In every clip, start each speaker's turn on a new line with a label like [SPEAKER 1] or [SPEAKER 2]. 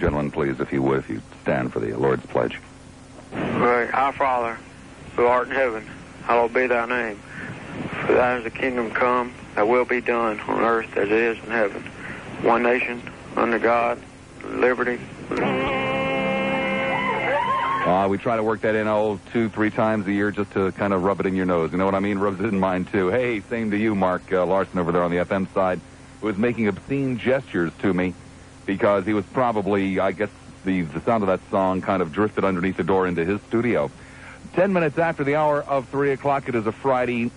[SPEAKER 1] gentlemen, please, if you would, if you stand for the Lord's Pledge.
[SPEAKER 2] Right. Our Father, who art in heaven, hallowed be thy name. For thine is the kingdom come, that will be done on earth as it is in heaven. One nation, under God, liberty.
[SPEAKER 1] We try to work that in 2-3 times a year just to kind of rub it in your nose. You know what I mean? Rubs it in mine, too. Hey, same to you, Mark Larson over there on the FM side, who was making obscene gestures to me because he was probably, I guess, the sound of that song kind of drifted underneath the door into his studio. 10 minutes after the hour of 3 o'clock, it is a Friday.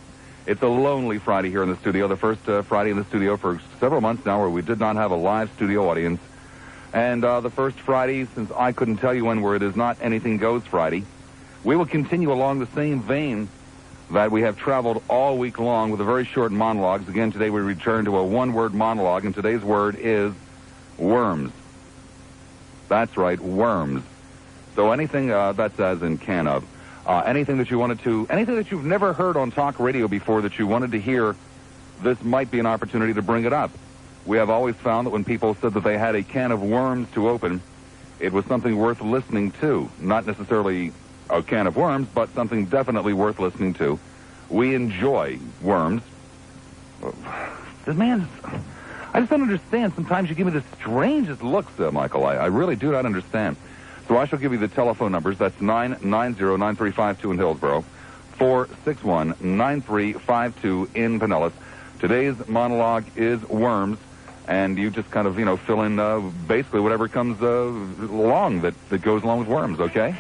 [SPEAKER 1] It's a lonely Friday here in the studio, the first Friday in the studio for several months now where we did not have a live studio audience. And the first Friday, since I couldn't tell you when, where it is not Anything Goes Friday, we will continue along the same vein that we have traveled all week long with a very short monologues. Again, today we return to a one-word monologue, and today's word is worms. That's right, worms. So anything that's as in can of. Anything that you've never heard on talk radio before that you wanted to hear, this might be an opportunity to bring it up. We have always found that when people said that they had a can of worms to open, it was something worth listening to. Not necessarily a can of worms, but something definitely worth listening to. We enjoy worms. I just don't understand. Sometimes you give me the strangest looks, Michael. I really do not understand. So I shall give you the telephone numbers. That's 990-9352 in Hillsborough, 461-9352 in Pinellas. Today's monologue is worms, and you just kind of, fill in basically whatever comes along that goes along with worms, okay?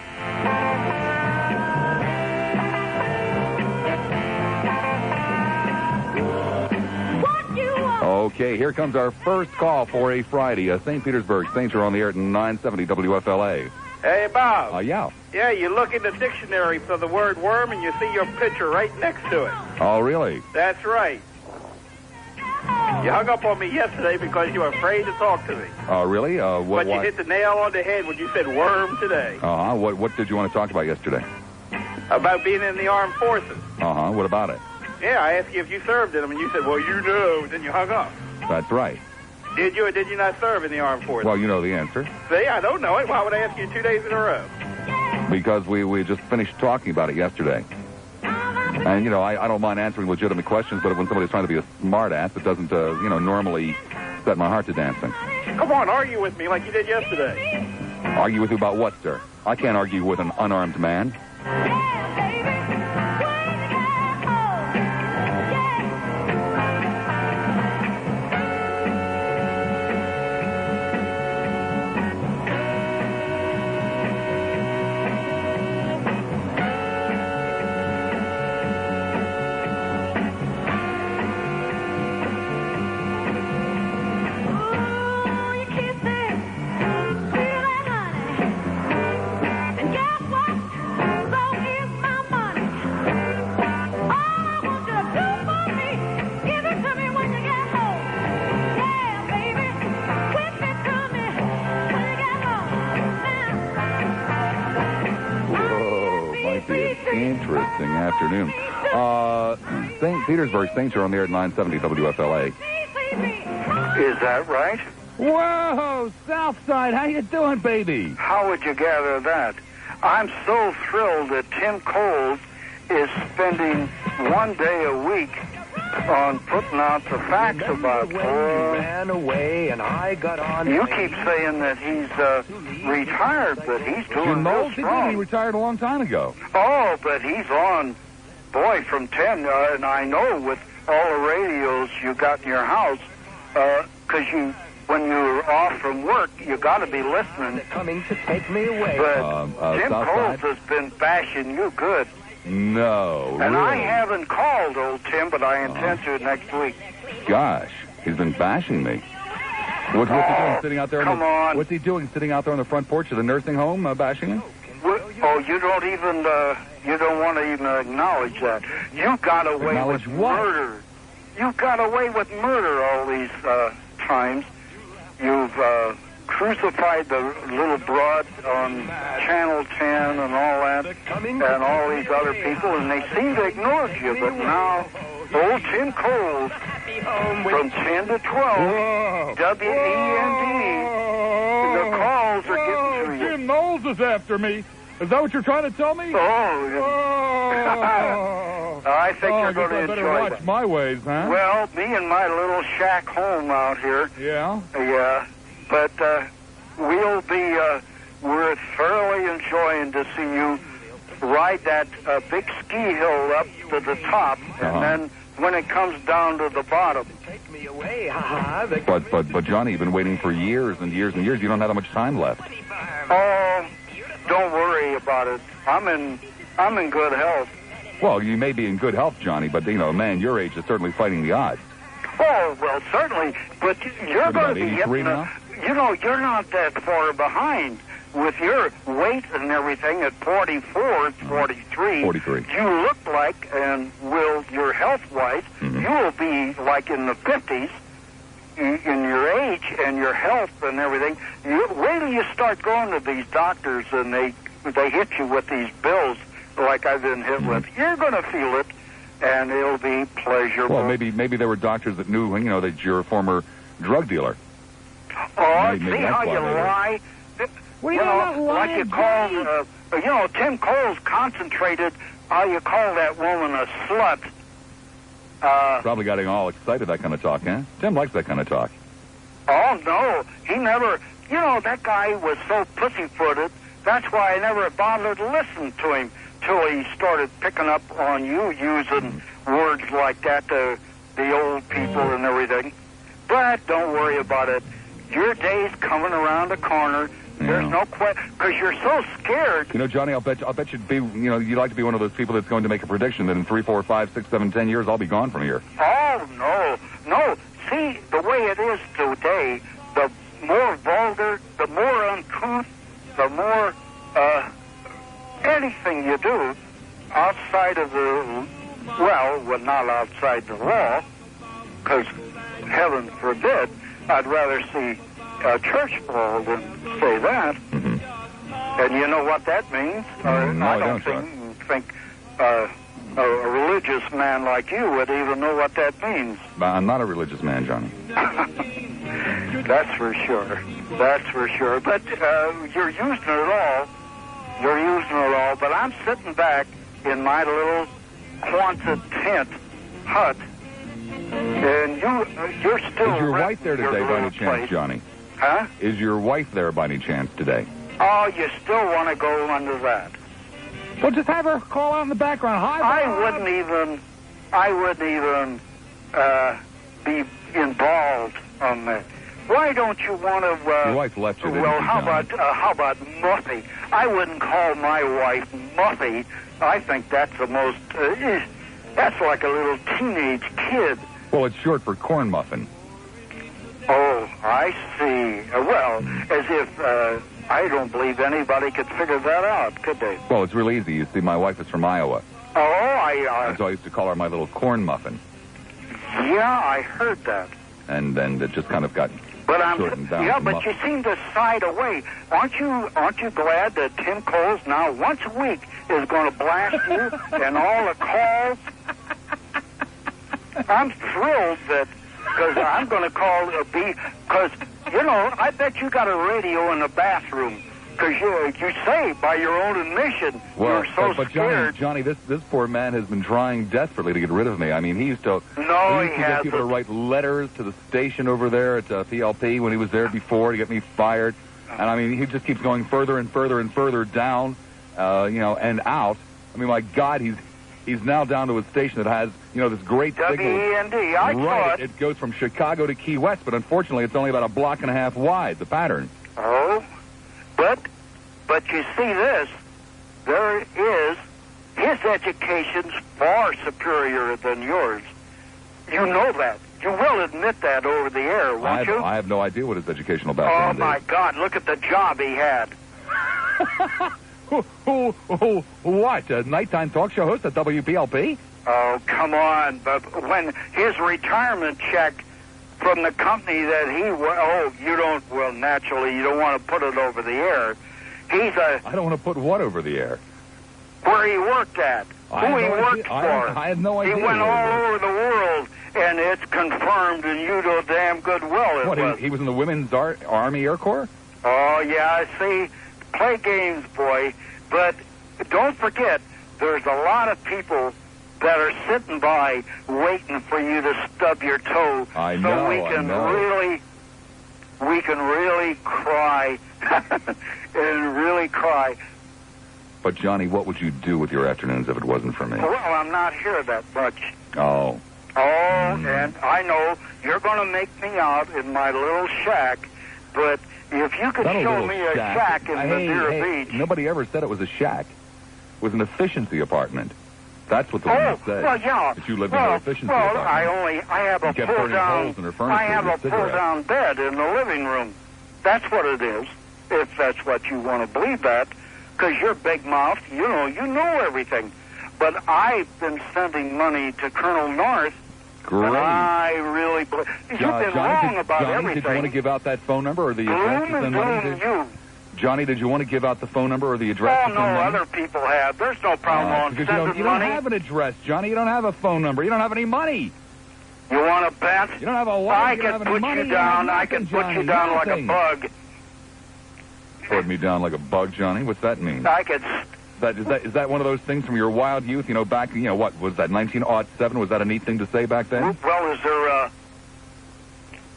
[SPEAKER 1] Okay, here comes our first call for a Friday. St. Petersburg Saints are on the air at 970 WFLA.
[SPEAKER 3] Hey, Bob.
[SPEAKER 1] Yeah.
[SPEAKER 3] Yeah, you look in the dictionary for the word worm, and you see your picture right next to it.
[SPEAKER 1] Oh, really?
[SPEAKER 3] That's right. You hung up on me yesterday because you were afraid to talk to me.
[SPEAKER 1] Oh, really?
[SPEAKER 3] But you hit the nail on the head when you said worm today.
[SPEAKER 1] Uh-huh. What did you want to talk about yesterday?
[SPEAKER 3] About being in the armed forces.
[SPEAKER 1] Uh-huh. What about it?
[SPEAKER 3] Yeah, I asked you if you served in them, and you said, well, you know, then you hung up.
[SPEAKER 1] That's right.
[SPEAKER 3] Did you or did you not serve in the armed forces?
[SPEAKER 1] Well, you know the answer.
[SPEAKER 3] See, I don't know it. Why would I ask you 2 days in a row?
[SPEAKER 1] Because we just finished talking about it yesterday. And, I don't mind answering legitimate questions, but when somebody's trying to be a smart ass, it doesn't, normally set my heart to dancing.
[SPEAKER 3] Come on, argue with me like you did yesterday.
[SPEAKER 1] Argue with you about what, sir? I can't argue with an unarmed man. Interesting afternoon. St. Petersburg Saints are on the air at 970 WFLA.
[SPEAKER 4] Is that right?
[SPEAKER 1] Whoa, Southside, how you doing, baby?
[SPEAKER 4] How would you gather that? I'm so thrilled that Tim Coles is spending 1 day a week on putting out the facts about Coles.
[SPEAKER 5] Ran away and I got on.
[SPEAKER 4] You keep saying that he's retired, but he's doing real strong.
[SPEAKER 1] He retired a long time ago.
[SPEAKER 4] Oh, but he's on, boy, from 10, and I know with all the radios you got in your house, because when you're off from work, you got to be listening.
[SPEAKER 5] They're coming to take me away.
[SPEAKER 4] But Tim Coles has been bashing you good.
[SPEAKER 1] No,
[SPEAKER 4] and
[SPEAKER 1] really?
[SPEAKER 4] I haven't called old Tim, but I intend to next week.
[SPEAKER 1] Gosh, he's been bashing me. What's he doing sitting out there?
[SPEAKER 4] On.
[SPEAKER 1] What's he doing sitting out there on the front porch of the nursing home bashing me?
[SPEAKER 4] Oh, you don't want to even acknowledge that. You got away with murder. You got away with murder all these times. You've crucified the little broad on Channel 10 and all that, and all these other people, and they seem to ignore you. But now, old Tim Coles, from 10 to 12, WEND, the calls
[SPEAKER 6] Tim Knowles is after me. Is that what you're trying to tell me?
[SPEAKER 4] Oh. I think you're going to enjoy
[SPEAKER 6] watch
[SPEAKER 4] that.
[SPEAKER 6] my ways, huh?
[SPEAKER 4] Well, me and my little shack home out here.
[SPEAKER 6] Yeah?
[SPEAKER 4] Yeah. But we're thoroughly enjoying to see you ride that big ski hill up to the top, and then when it comes down to the bottom.
[SPEAKER 5] Take me away, ha-ha.
[SPEAKER 1] But Johnny, you've been waiting for years and years and years. You don't have that much time left.
[SPEAKER 4] Oh, don't worry about it. I'm in good health.
[SPEAKER 1] Well, you may be in good health, Johnny, but, a man your age is certainly fighting the odds.
[SPEAKER 4] Oh, well, certainly. But you're going to be hitting
[SPEAKER 1] now?
[SPEAKER 4] You're not that far behind. With your weight and everything at 44, 43,
[SPEAKER 1] 43.
[SPEAKER 4] You look like, and your health-wise, you will be like in the 50s in your age and your health and everything. Wait till you start going to these doctors and they hit you with these bills like I've been hit with. You're going to feel it, and it'll be pleasurable.
[SPEAKER 1] Well, maybe there were doctors that knew, that you're a former drug dealer.
[SPEAKER 4] Oh, see how you lie?
[SPEAKER 6] What do you know,
[SPEAKER 4] like you call, Tim Cole's concentrated, how you call that woman a slut.
[SPEAKER 1] Probably got him all excited, that kind of talk, huh? Tim likes that kind of talk.
[SPEAKER 4] Oh, no. He never, that guy was so pussyfooted. That's why I never bothered to listen to him till he started picking up on you using words like that to the old people and everything. But don't worry about it. Your day's coming around the corner. There's no question, because you're so scared.
[SPEAKER 1] Johnny, I'll bet you'd be, you'd like to be one of those people that's going to make a prediction that in 3, 4, 5, 6, 7, 10 years I'll be gone from here.
[SPEAKER 4] Oh, no. See, the way it is today, the more vulgar, the more uncouth, the more anything you do outside of not outside the law, because heaven forbid, I'd rather see a church ball than say that. And you know what that means? I don't think a religious man like you would even know what that means.
[SPEAKER 1] I'm not a religious man, Johnny.
[SPEAKER 4] That's for sure. But you're using it all. But I'm sitting back in my little Quonset tent hut, and you're still...
[SPEAKER 1] Is your wife there today by any chance, Johnny?
[SPEAKER 4] Huh?
[SPEAKER 1] Is your wife there by any chance today?
[SPEAKER 4] Oh, you still want to go under that?
[SPEAKER 6] Well, just have her call out in the background. Hi,
[SPEAKER 4] I wouldn't even be involved on that. Why don't you want to...
[SPEAKER 1] Your wife left you.
[SPEAKER 4] Well, how about Muffy? I wouldn't call my wife Muffy. I think that's the most... that's like a little teenage kid.
[SPEAKER 1] Well, it's short for corn muffin.
[SPEAKER 4] Oh, I see. Well, as if I don't believe anybody could figure that out, could they?
[SPEAKER 1] Well, it's real easy. You see, my wife is from Iowa.
[SPEAKER 4] Oh,
[SPEAKER 1] so I used to call her my little corn muffin.
[SPEAKER 4] Yeah, I heard that.
[SPEAKER 1] And then it just kind of got shortened down.
[SPEAKER 4] Yeah, but you seem to side away. Aren't you glad that Tim Coles now once a week is going to blast you and all the calls? I'm thrilled that... Because I'm going to call because, I bet you got a radio in the bathroom. Because you say, by your own admission, you're so scared.
[SPEAKER 1] Johnny, this poor man has been trying desperately to get rid of me. I mean, he used to get people to write letters to the station over there at PLP when he was there before to get me fired. And, I mean, he just keeps going further and further and further down, and out. I mean, my God, he's now down to a station that has, this great signal.
[SPEAKER 4] WEND, I thought.
[SPEAKER 1] It goes from Chicago to Key West, but unfortunately it's only about a block and a half wide, the pattern.
[SPEAKER 4] Oh, but you see this, there is, his education's far superior than yours. You know that. You will admit that over the air, won't you?
[SPEAKER 1] I have no idea what his educational background is.
[SPEAKER 4] Oh, my God, look at the job he had.
[SPEAKER 1] What, a nighttime talk show host at WPLP?
[SPEAKER 4] Oh, come on. But when his retirement check from the company that naturally, you don't want to put it over the air.
[SPEAKER 1] I don't want to put what over the air?
[SPEAKER 4] Where he worked at. Who he worked for.
[SPEAKER 1] I have no idea.
[SPEAKER 4] He went all over the world, and it's confirmed, and you know damn good well it was.
[SPEAKER 1] He was in the Women's Army Air Corps?
[SPEAKER 4] Oh, yeah, see, play games, boy, but don't forget, there's a lot of people that are sitting by waiting for you to stub your toe.
[SPEAKER 1] I
[SPEAKER 4] so
[SPEAKER 1] know,
[SPEAKER 4] we can really cry and really cry.
[SPEAKER 1] But, Johnny, what would you do with your afternoons if it wasn't for me?
[SPEAKER 4] Well, I'm not here that much.
[SPEAKER 1] Oh.
[SPEAKER 4] And I know you're going to make me out in my little shack, but if you could show me a shack in Madeira Beach...
[SPEAKER 1] Nobody ever said it was a shack. It was an efficiency apartment. That's what the woman said.
[SPEAKER 4] Well, yeah.
[SPEAKER 1] That you lived in an efficiency apartment.
[SPEAKER 4] I have a pull-down bed in the living room. That's what it is, if that's what you want to believe that, because you're big-mouthed, you know everything. But I've been sending money to Colonel North.
[SPEAKER 1] Great.
[SPEAKER 4] And I really believe... You've been wrong about everything.
[SPEAKER 1] Did you want to give out that phone number or the address to send money to? Johnny, did you want to give out the phone number or the address to send money?
[SPEAKER 4] Other people have. There's no problem on sending money.
[SPEAKER 1] You don't have an address, Johnny. You don't have a phone number. You don't have any money.
[SPEAKER 4] You want to bet?
[SPEAKER 1] You don't have a wife.
[SPEAKER 4] I can put you down. I can put you down like a bug.
[SPEAKER 1] Put me down like a bug, Johnny? What's that mean?
[SPEAKER 4] I could...
[SPEAKER 1] Is that one of those things from your wild youth? You know, back, what was that, 1907? Was that a neat thing to say back then?
[SPEAKER 4] Well, is there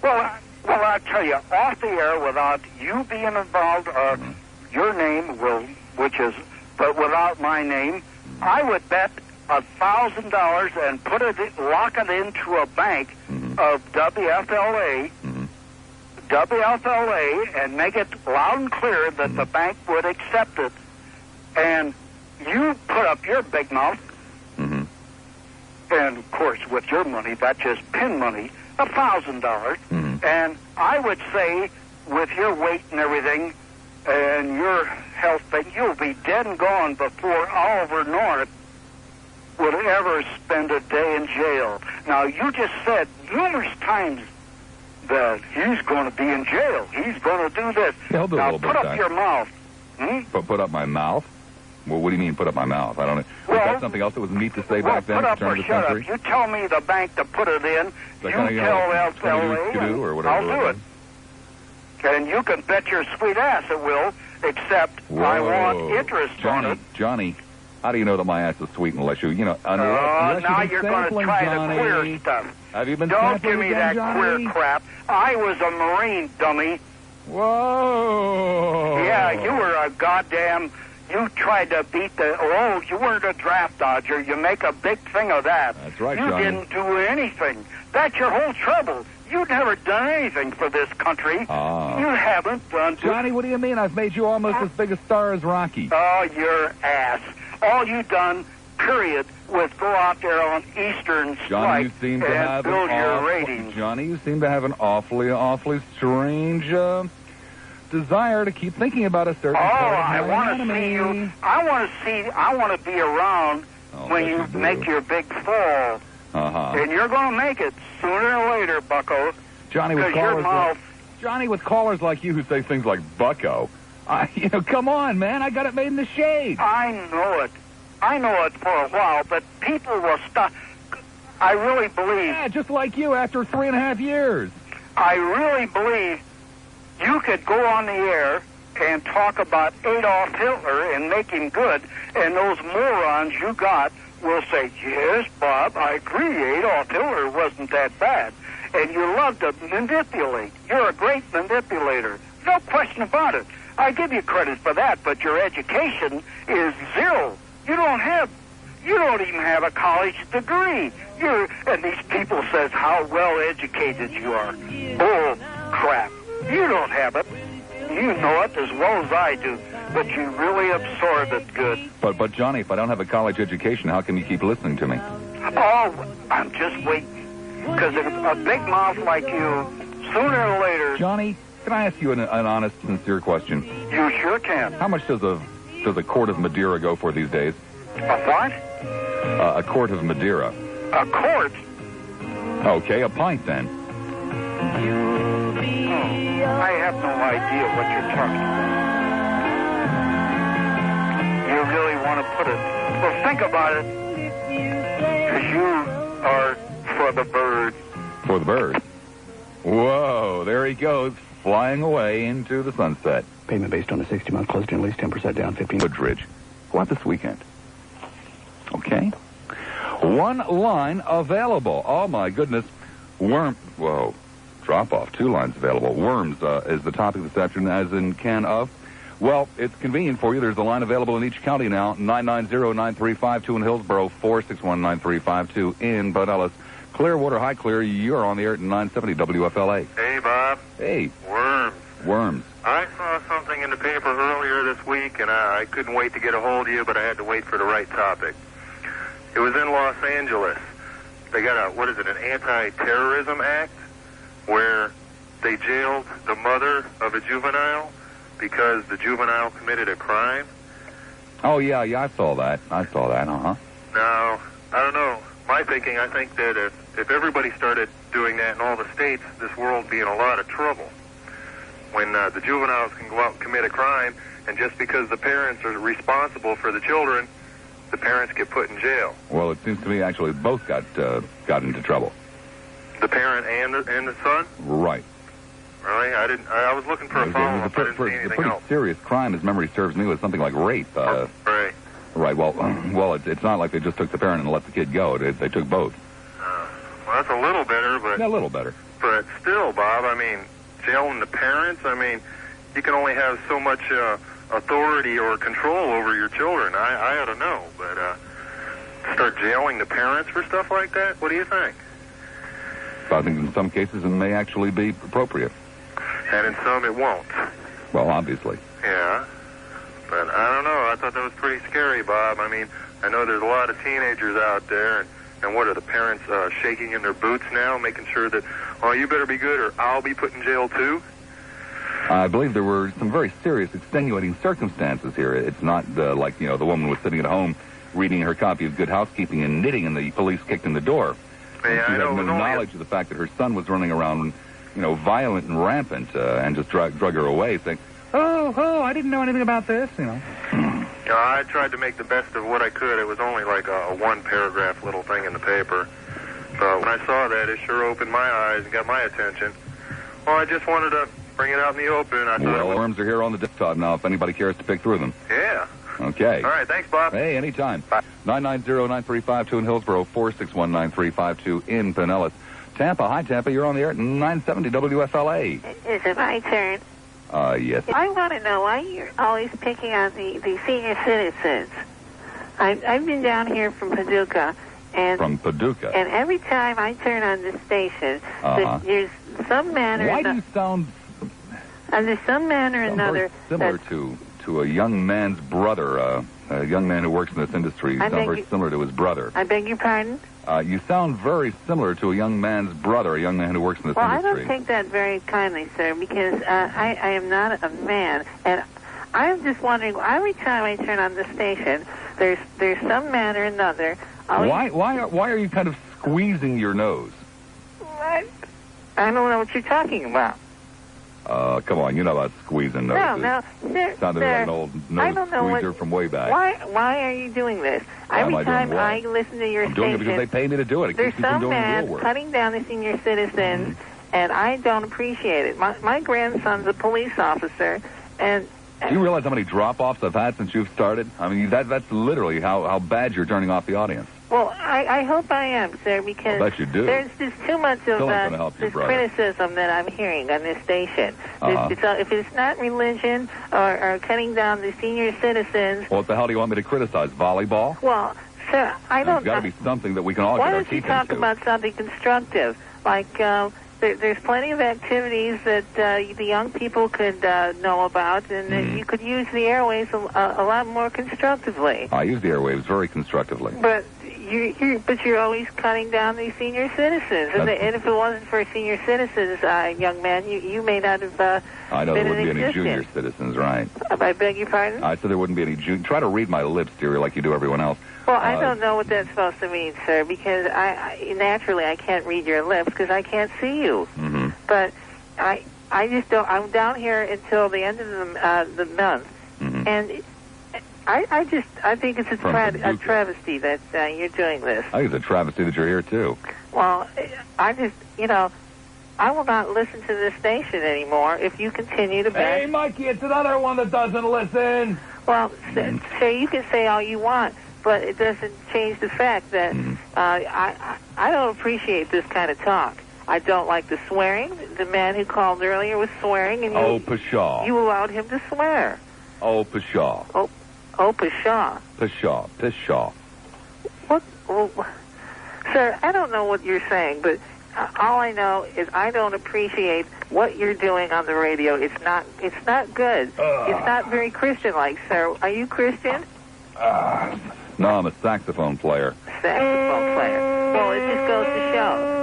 [SPEAKER 4] Well, I'll tell you, off the air, without you being involved, your name but without my name, I would bet $1,000 and lock it into a bank of WFLA, and make it loud and clear that the bank would accept it. And you put up your big mouth, and of course, with your money, that's just pin money, $1,000. And I would say, with your weight and everything, and your health thing, you'll be dead and gone before Oliver North would ever spend a day in jail. Now, you just said numerous times that he's going to be in jail. He's going to do this.
[SPEAKER 1] He'll do a little bit.
[SPEAKER 4] Now, put up your mouth.
[SPEAKER 1] Put up my mouth? Well, what do you mean, put up my mouth? I don't know. Was that something else that was neat to say back then?
[SPEAKER 4] Put up or shut up. You tell me the bank to put it in. You tell FLA, I'll do it. And you can bet your sweet ass it will, except I want interest on it.
[SPEAKER 1] Johnny, how do you know that my ass is sweet unless you, unless
[SPEAKER 4] now you're going to try the queer stuff.
[SPEAKER 1] Have you been
[SPEAKER 4] Don't give me that
[SPEAKER 1] Johnny?
[SPEAKER 4] queer crap. I was a Marine, dummy.
[SPEAKER 1] Whoa.
[SPEAKER 4] Yeah, you were a goddamn... You tried to beat you weren't a draft dodger. You make a big thing of that.
[SPEAKER 1] That's right,
[SPEAKER 4] You
[SPEAKER 1] Johnny.
[SPEAKER 4] didn't do anything. That's your whole trouble. You've never done anything for this country. You haven't done...
[SPEAKER 1] Johnny, what do you mean? I've made you almost as big a star as Rocky.
[SPEAKER 4] Oh, your ass. All you done, period, was go out there on Eastern Strike and build your ratings.
[SPEAKER 1] Johnny, you seem to have an awfully strange... desire to keep thinking about a certain
[SPEAKER 4] I want to see you. I want to be around when you make your big fall. And you're going to make it sooner or later, bucko.
[SPEAKER 1] Johnny, with callers like you who say things like bucko, come on, man. I got it made in the shade.
[SPEAKER 4] I know it for a while, but people will stop. I really believe.
[SPEAKER 1] Yeah, just like you after 3.5 years.
[SPEAKER 4] I really believe you could go on the air and talk about Adolf Hitler and make him good, and those morons you got will say, yes, Bob, I agree, Adolf Hitler wasn't that bad. And you love to manipulate. You're a great manipulator. No question about it. I give you credit for that, but your education is zero. You don't even have a college degree. And these people says how well educated you are. Bull crap. You don't have it. You know it as well as I do, but you really absorb it good.
[SPEAKER 1] But Johnny, if I don't have a college education, how can you keep listening to me?
[SPEAKER 4] Oh, I'm just waiting. Because a big mouth like you, sooner or later...
[SPEAKER 1] Johnny, can I ask you an honest, sincere question?
[SPEAKER 4] You sure can.
[SPEAKER 1] How much does a quart of Madeira go for these days?
[SPEAKER 4] A what?
[SPEAKER 1] A quart of Madeira.
[SPEAKER 4] A quart?
[SPEAKER 1] Okay, a pint then.
[SPEAKER 4] I have no idea what you're talking about. You really want to put it... Well, think about it. Because you are for the bird.
[SPEAKER 1] For the bird? Whoa, there he goes, flying away into the sunset.
[SPEAKER 7] Payment based on a 60-month closed in lease, 10% down, 15.
[SPEAKER 1] Woodridge. Go out this weekend. Okay. One line available. Oh, my goodness. Whoa. Drop off. 2 lines available. Worms is the topic this afternoon, as in can of. Well, it's convenient for you. There's a line available in each county now. 990-9352 in Hillsborough, 461-9352 in Pinellas. Clearwater, High Clear, you're on the air at 970 WFLA.
[SPEAKER 8] Hey, Bob.
[SPEAKER 1] Hey.
[SPEAKER 8] Worms. I saw something in the paper earlier this week, and I couldn't wait to get a hold of you, but I had to wait for the right topic. It was in Los Angeles. They got an anti-terrorism act where they jailed the mother of a juvenile because the juvenile committed a crime.
[SPEAKER 1] Oh, yeah, I saw that. Uh-huh.
[SPEAKER 8] Now, I don't know. I think that if everybody started doing that in all the states, this world would be in a lot of trouble. When the juveniles can go out and commit a crime, and just because the parents are responsible for the children, the parents get put in jail.
[SPEAKER 1] Well, it seems to me actually both got into trouble.
[SPEAKER 8] The parent and the son?
[SPEAKER 1] Right.
[SPEAKER 8] Really? I was looking for a follow-up. I didn't see anything else.
[SPEAKER 1] It's a pretty serious crime, as memory serves me, was something like rape.
[SPEAKER 8] Right.
[SPEAKER 1] Right. Well, it's not like they just took the parent and let the kid go. They took both.
[SPEAKER 8] Well, that's a little better, but...
[SPEAKER 1] Yeah, a little better.
[SPEAKER 8] But still, Bob, I mean, jailing the parents, I mean, you can only have so much authority or control over your children. I ought to know, but start jailing the parents for stuff like that? What do you think?
[SPEAKER 1] I think in some cases it may actually be appropriate.
[SPEAKER 8] And in some it won't.
[SPEAKER 1] Well, obviously.
[SPEAKER 8] Yeah. But I don't know. I thought that was pretty scary, Bob. I mean, I know there's a lot of teenagers out there, and what are the parents shaking in their boots now, making sure that, oh, you better be good or I'll be put in jail too?
[SPEAKER 1] I believe there were some very serious extenuating circumstances here. It's not like, the woman was sitting at home reading her copy of Good Housekeeping and knitting, and the police kicked in the door.
[SPEAKER 8] Yeah,
[SPEAKER 1] she had no knowledge of the fact that her son was running around, violent and rampant, and just drug her away, saying,
[SPEAKER 6] Oh, I didn't know anything about this,
[SPEAKER 8] I tried to make the best of what I could. It was only like a one-paragraph little thing in the paper. But when I saw that, it sure opened my eyes and got my attention. Well, I just wanted to bring it out in the open.
[SPEAKER 1] Worms are here on the desktop now, if anybody cares to pick through them.
[SPEAKER 8] Yeah.
[SPEAKER 1] Okay.
[SPEAKER 8] All right, thanks, Bob.
[SPEAKER 1] Hey, anytime.
[SPEAKER 8] Bye.
[SPEAKER 1] 990-9352 in Hillsborough, 461-9352 in Pinellas. Tampa, hi, Tampa, you're on the air at 970 WFLA.
[SPEAKER 9] Is it my turn?
[SPEAKER 1] Yes.
[SPEAKER 9] I want to know why you're always picking on the senior citizens. I've been down here from Paducah. And every time I turn on the station, there's some manner...
[SPEAKER 1] Why do you sound...
[SPEAKER 9] there's some manner or another...
[SPEAKER 1] Very similar to a young man's brother, a young man who works in this industry. You sound very similar to his brother.
[SPEAKER 9] I beg your pardon?
[SPEAKER 1] You sound very similar to a young man's brother, a young man who works in this industry.
[SPEAKER 9] Well, I don't take that very kindly, sir, because I am not a man. And I'm just wondering, every time I turn on the station, there's some man or another...
[SPEAKER 1] Why are you kind of squeezing your nose?
[SPEAKER 9] What? I don't know what you're talking about.
[SPEAKER 1] Come on, you know about squeezing noses.
[SPEAKER 9] No, sir.
[SPEAKER 1] Sounded like an old nose squeezer from way back.
[SPEAKER 9] Why are you doing this? Every time I listen to your station...
[SPEAKER 1] I'm doing it because they pay me to do it.
[SPEAKER 9] There's some man cutting down the senior citizens, and I don't appreciate it. My grandson's a police officer, and...
[SPEAKER 1] Do you realize how many drop-offs I've had since you've started? I mean, that's literally how bad you're turning off the audience.
[SPEAKER 9] Well, I hope I am, sir, because
[SPEAKER 1] I bet you do.
[SPEAKER 9] There's just too much of this criticism that I'm hearing on this station. If it's not religion or cutting down the senior citizens...
[SPEAKER 1] Well, what the hell do you want me to criticize? Volleyball?
[SPEAKER 9] Well, sir, I don't...
[SPEAKER 1] There's got to be something that we can all get our teeth into.
[SPEAKER 9] Why don't you talk about something constructive, like... There's plenty of activities that the young people could know about, and you could use the airwaves a lot more constructively.
[SPEAKER 1] I use the airwaves very constructively.
[SPEAKER 9] But you're always cutting down these senior citizens. And if it wasn't for senior citizens, young man, you may not have
[SPEAKER 1] I know there wouldn't be any junior citizens, right?
[SPEAKER 9] I beg your pardon?
[SPEAKER 1] I said there wouldn't be any junior... Try to read my lips, dearie, like you do everyone else.
[SPEAKER 9] Well, I don't know what that's supposed to mean, sir, because naturally I can't read your lips because I can't see you.
[SPEAKER 1] Mm-hmm.
[SPEAKER 9] But I just don't... I'm down here until the end of the month, and I think it's a travesty that you're doing this.
[SPEAKER 1] I think it's a travesty that you're here, too.
[SPEAKER 9] Well, I just, I will not listen to this station anymore if you continue to bash.
[SPEAKER 1] Hey, Mikey, it's another one that doesn't listen.
[SPEAKER 9] Well, sir, you can say all you want, but it doesn't change the fact that I don't appreciate this kind of talk. I don't like the swearing. The man who called earlier was swearing, and
[SPEAKER 1] pshaw.
[SPEAKER 9] You allowed him to swear.
[SPEAKER 1] Oh, pshaw.
[SPEAKER 9] Oh, pshaw.
[SPEAKER 1] Pshaw.
[SPEAKER 9] What? Well, sir, I don't know what you're saying, but all I know is I don't appreciate what you're doing on the radio. It's not good. It's not very Christian-like, sir. Are you Christian?
[SPEAKER 1] No, I'm a saxophone player.
[SPEAKER 9] Saxophone player. Well, it just goes to show.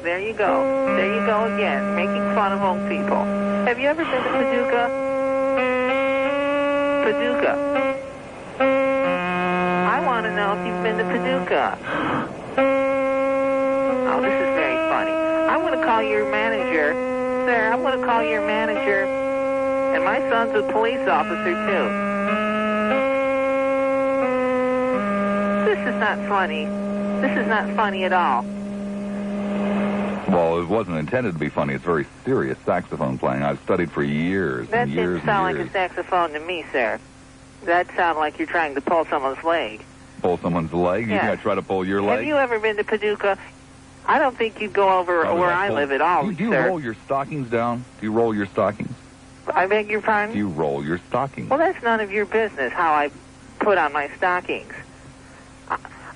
[SPEAKER 9] There you go. There you go again, making fun of old people. Have you ever been to Paducah? Paducah. I want to know if you've been to Paducah. Oh, this is very funny. I'm going to call your manager. Sir, I'm going to call your manager. And my son's a police officer, too. This is not funny. This is not funny at all.
[SPEAKER 1] Well, it wasn't intended to be funny. It's very serious saxophone playing. I've studied for years and years and years.
[SPEAKER 9] That didn't sound like a saxophone to me, sir. That sounded like you're trying to pull someone's leg.
[SPEAKER 1] Pull someone's leg?
[SPEAKER 9] Yes.
[SPEAKER 1] You think I try to pull your leg?
[SPEAKER 9] Have you ever been to Paducah? I don't think you'd go over where I live at all,
[SPEAKER 1] Do you roll your stockings down? Do you roll your stockings?
[SPEAKER 9] I beg your pardon?
[SPEAKER 1] Do you roll your stockings?
[SPEAKER 9] Well, that's none of your business how I put on my stockings.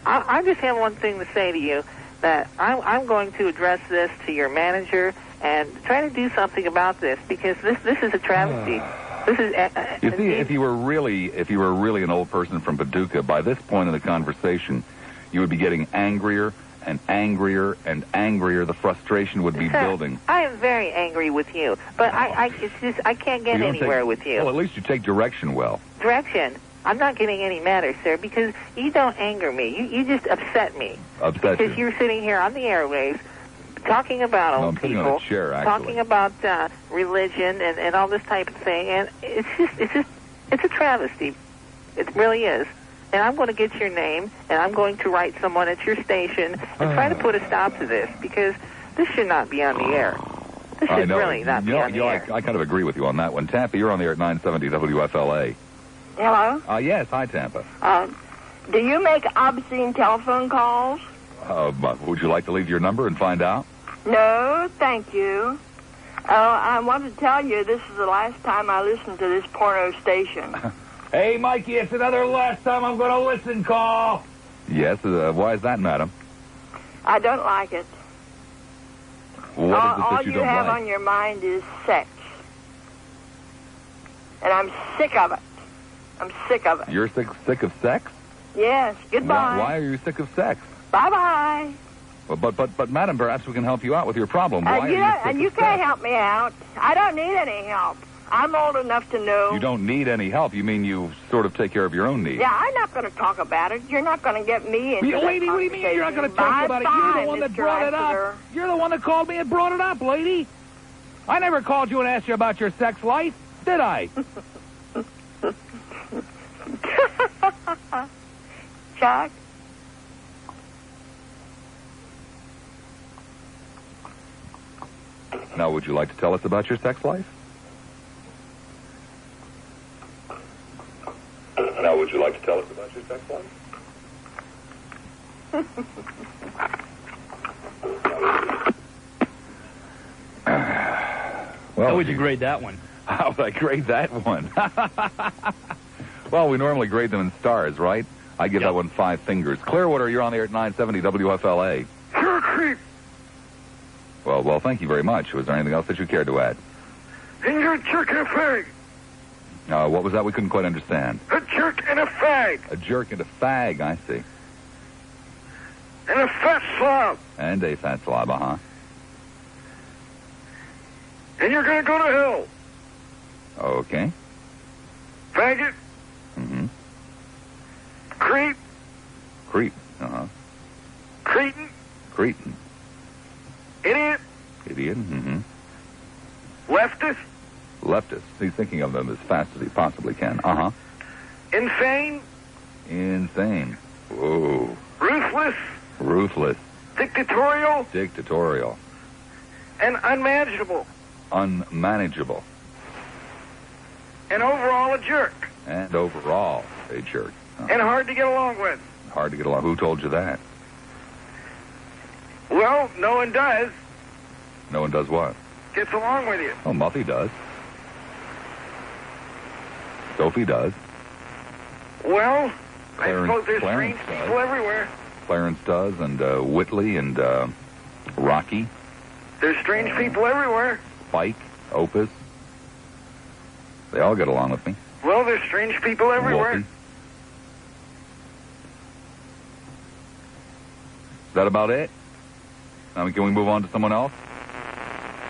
[SPEAKER 9] I just have one thing to say to you, that I'm going to address this to your manager and try to do something about this, because this is a travesty. This is
[SPEAKER 1] you see, if you were really an old person from Paducah, by this point in the conversation, you would be getting angrier and angrier and angrier. The frustration would be building.
[SPEAKER 9] I am very angry with you, but I can't get anywhere with you.
[SPEAKER 1] Well, at least you take direction well.
[SPEAKER 9] Direction? I'm not getting any matter, sir, because you don't anger me. You just upset me.
[SPEAKER 1] Upset
[SPEAKER 9] because you're sitting here on the airwaves talking about old people,
[SPEAKER 1] on a chair,
[SPEAKER 9] talking about religion and all this type of thing, and it's a travesty. It really is. And I'm going to get your name, and I'm going to write someone at your station and try to put a stop to this, because this should not be on the air. This should really not be on the air.
[SPEAKER 1] I kind of agree with you on that one. Tampa, you're on the air at 970 WFLA.
[SPEAKER 10] Hello?
[SPEAKER 1] Yes, hi, Tampa.
[SPEAKER 10] Do you make obscene telephone calls?
[SPEAKER 1] Would you like to leave your number and find out?
[SPEAKER 10] No, thank you. I want to tell you this is the last time I listened to this porno station.
[SPEAKER 6] Hey, Mikey, it's another last time I'm going to listen call.
[SPEAKER 1] Yes, why is that, madam?
[SPEAKER 10] I don't like it.
[SPEAKER 1] What is it that
[SPEAKER 10] all
[SPEAKER 1] you
[SPEAKER 10] you
[SPEAKER 1] don't
[SPEAKER 10] have
[SPEAKER 1] like?
[SPEAKER 10] on your mind is sex. And I'm sick of it. I'm sick of it.
[SPEAKER 1] You're sick of sex?
[SPEAKER 10] Yes, goodbye.
[SPEAKER 1] Why are you sick of sex?
[SPEAKER 10] Bye-bye.
[SPEAKER 1] Well, but madam, perhaps we can help you out with your problem. Why are you sick
[SPEAKER 10] and you
[SPEAKER 1] of
[SPEAKER 10] can't
[SPEAKER 1] sex?
[SPEAKER 10] help me out. I don't need any help. I'm old enough to know.
[SPEAKER 1] You don't need any help. You mean you sort of take care of your own needs?
[SPEAKER 10] Yeah, I'm not going to talk about it. You're not going to get me into this
[SPEAKER 6] Lady, what do you mean you're not going to talk about it? You're the one that brought it up. You're the one that called me and brought it up, lady. I never called you and asked you about your sex life, did I?
[SPEAKER 10] Chuck?
[SPEAKER 1] Now, would you like to tell us about your sex life? Now, would you like to tell us about your sex life? Well,
[SPEAKER 11] how would you grade that one?
[SPEAKER 1] How would I grade that one? Well, we normally grade them in stars, right? I give that one 5 fingers. Clearwater, you're on the air at 970 WFLA.
[SPEAKER 4] You're a creep.
[SPEAKER 1] Well, thank you very much. Was there anything else that you cared to add?
[SPEAKER 4] And you're a jerk and a fag.
[SPEAKER 1] What was that? We couldn't quite understand.
[SPEAKER 4] A jerk and a fag.
[SPEAKER 1] A jerk and a fag, I see.
[SPEAKER 4] And a fat slob.
[SPEAKER 1] And a fat slob, uh-huh.
[SPEAKER 4] And you're going to go to hell.
[SPEAKER 1] Okay.
[SPEAKER 4] Faggot.
[SPEAKER 1] Mm-hmm.
[SPEAKER 4] Creep.
[SPEAKER 1] Creep, uh-huh.
[SPEAKER 4] Cretin.
[SPEAKER 1] Cretin.
[SPEAKER 4] Idiot.
[SPEAKER 1] Idiot, mm-hmm.
[SPEAKER 4] Leftist.
[SPEAKER 1] Leftist. He's thinking of them as fast as he possibly can. Uh-huh.
[SPEAKER 4] Insane.
[SPEAKER 1] Insane. Whoa.
[SPEAKER 4] Ruthless.
[SPEAKER 1] Ruthless.
[SPEAKER 4] Dictatorial.
[SPEAKER 1] Dictatorial.
[SPEAKER 3] And unmanageable.
[SPEAKER 1] Unmanageable.
[SPEAKER 3] And overall a jerk.
[SPEAKER 1] And overall a jerk. Oh.
[SPEAKER 3] And hard to get along with.
[SPEAKER 1] Hard to get along. Who told you that?
[SPEAKER 3] Well, no one does.
[SPEAKER 1] No one does what?
[SPEAKER 3] Gets along with you.
[SPEAKER 1] Oh, Muffy does. Sophie does.
[SPEAKER 3] Well,
[SPEAKER 1] Clarence,
[SPEAKER 3] I suppose there's
[SPEAKER 1] Clarence
[SPEAKER 3] strange
[SPEAKER 1] does.
[SPEAKER 3] people everywhere.
[SPEAKER 1] Clarence does, and Whitley, and Rocky.
[SPEAKER 3] There's strange people everywhere.
[SPEAKER 1] Spike, Opus. They all get along with me.
[SPEAKER 3] Well, there's strange people everywhere.
[SPEAKER 1] Wolfie. Is that about it? Can we move on to someone else?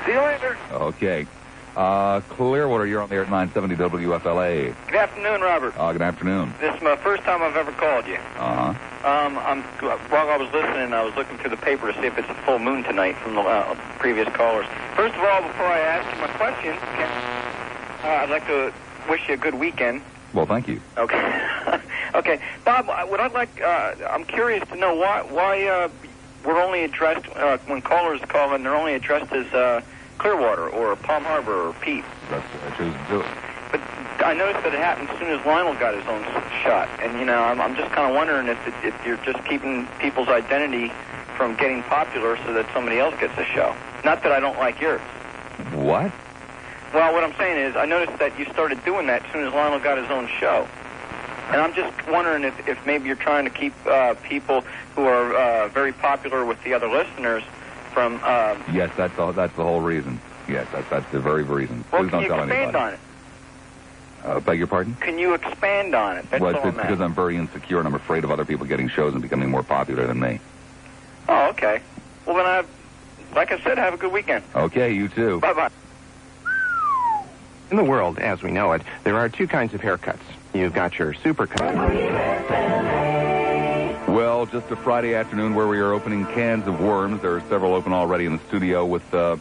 [SPEAKER 3] See you later.
[SPEAKER 1] Okay. Clearwater, you're on the air at 970 WFLA.
[SPEAKER 11] Good afternoon, Robert.
[SPEAKER 1] Good afternoon.
[SPEAKER 11] This is my first time I've ever called you.
[SPEAKER 1] Uh-huh.
[SPEAKER 11] While I was listening, I was looking through the paper to see if it's a full moon tonight from the previous callers. First of all, before I ask you my question, I'd like to wish you a good weekend.
[SPEAKER 1] Well, thank you.
[SPEAKER 11] Okay. Okay. Bob, I'm curious to know why we're only addressed, when callers call in, they're only addressed as Clearwater or Palm Harbor or Pete.
[SPEAKER 1] That's what I choose to do.
[SPEAKER 11] But I noticed that it happened as soon as Lionel got his own shot. And, I'm just kind of wondering if you're just keeping people's identity from getting popular so that somebody else gets a show. Not that I don't like yours.
[SPEAKER 1] What?
[SPEAKER 11] Well, what I'm saying is I noticed that you started doing that as soon as Lionel got his own show. And I'm just wondering if maybe you're trying to keep people who are very popular with the other listeners from...
[SPEAKER 1] Yes, that's the whole reason. Yes, that's the very reason.
[SPEAKER 11] Well,
[SPEAKER 1] Please don't tell anybody.
[SPEAKER 11] Can you expand on it?
[SPEAKER 1] Beg your pardon?
[SPEAKER 11] Can you expand on it? That's
[SPEAKER 1] well,
[SPEAKER 11] all
[SPEAKER 1] it's because I'm very insecure and I'm afraid of other people getting shows and becoming more popular than me.
[SPEAKER 11] Oh, okay. Well, then, like I said, have a good weekend.
[SPEAKER 1] Okay, you too.
[SPEAKER 11] Bye-bye.
[SPEAKER 12] In the world, as we know it, there are two kinds of haircuts. You've got your super cut.
[SPEAKER 1] Well, just a Friday afternoon where we are opening cans of worms. There are several open already in the studio with the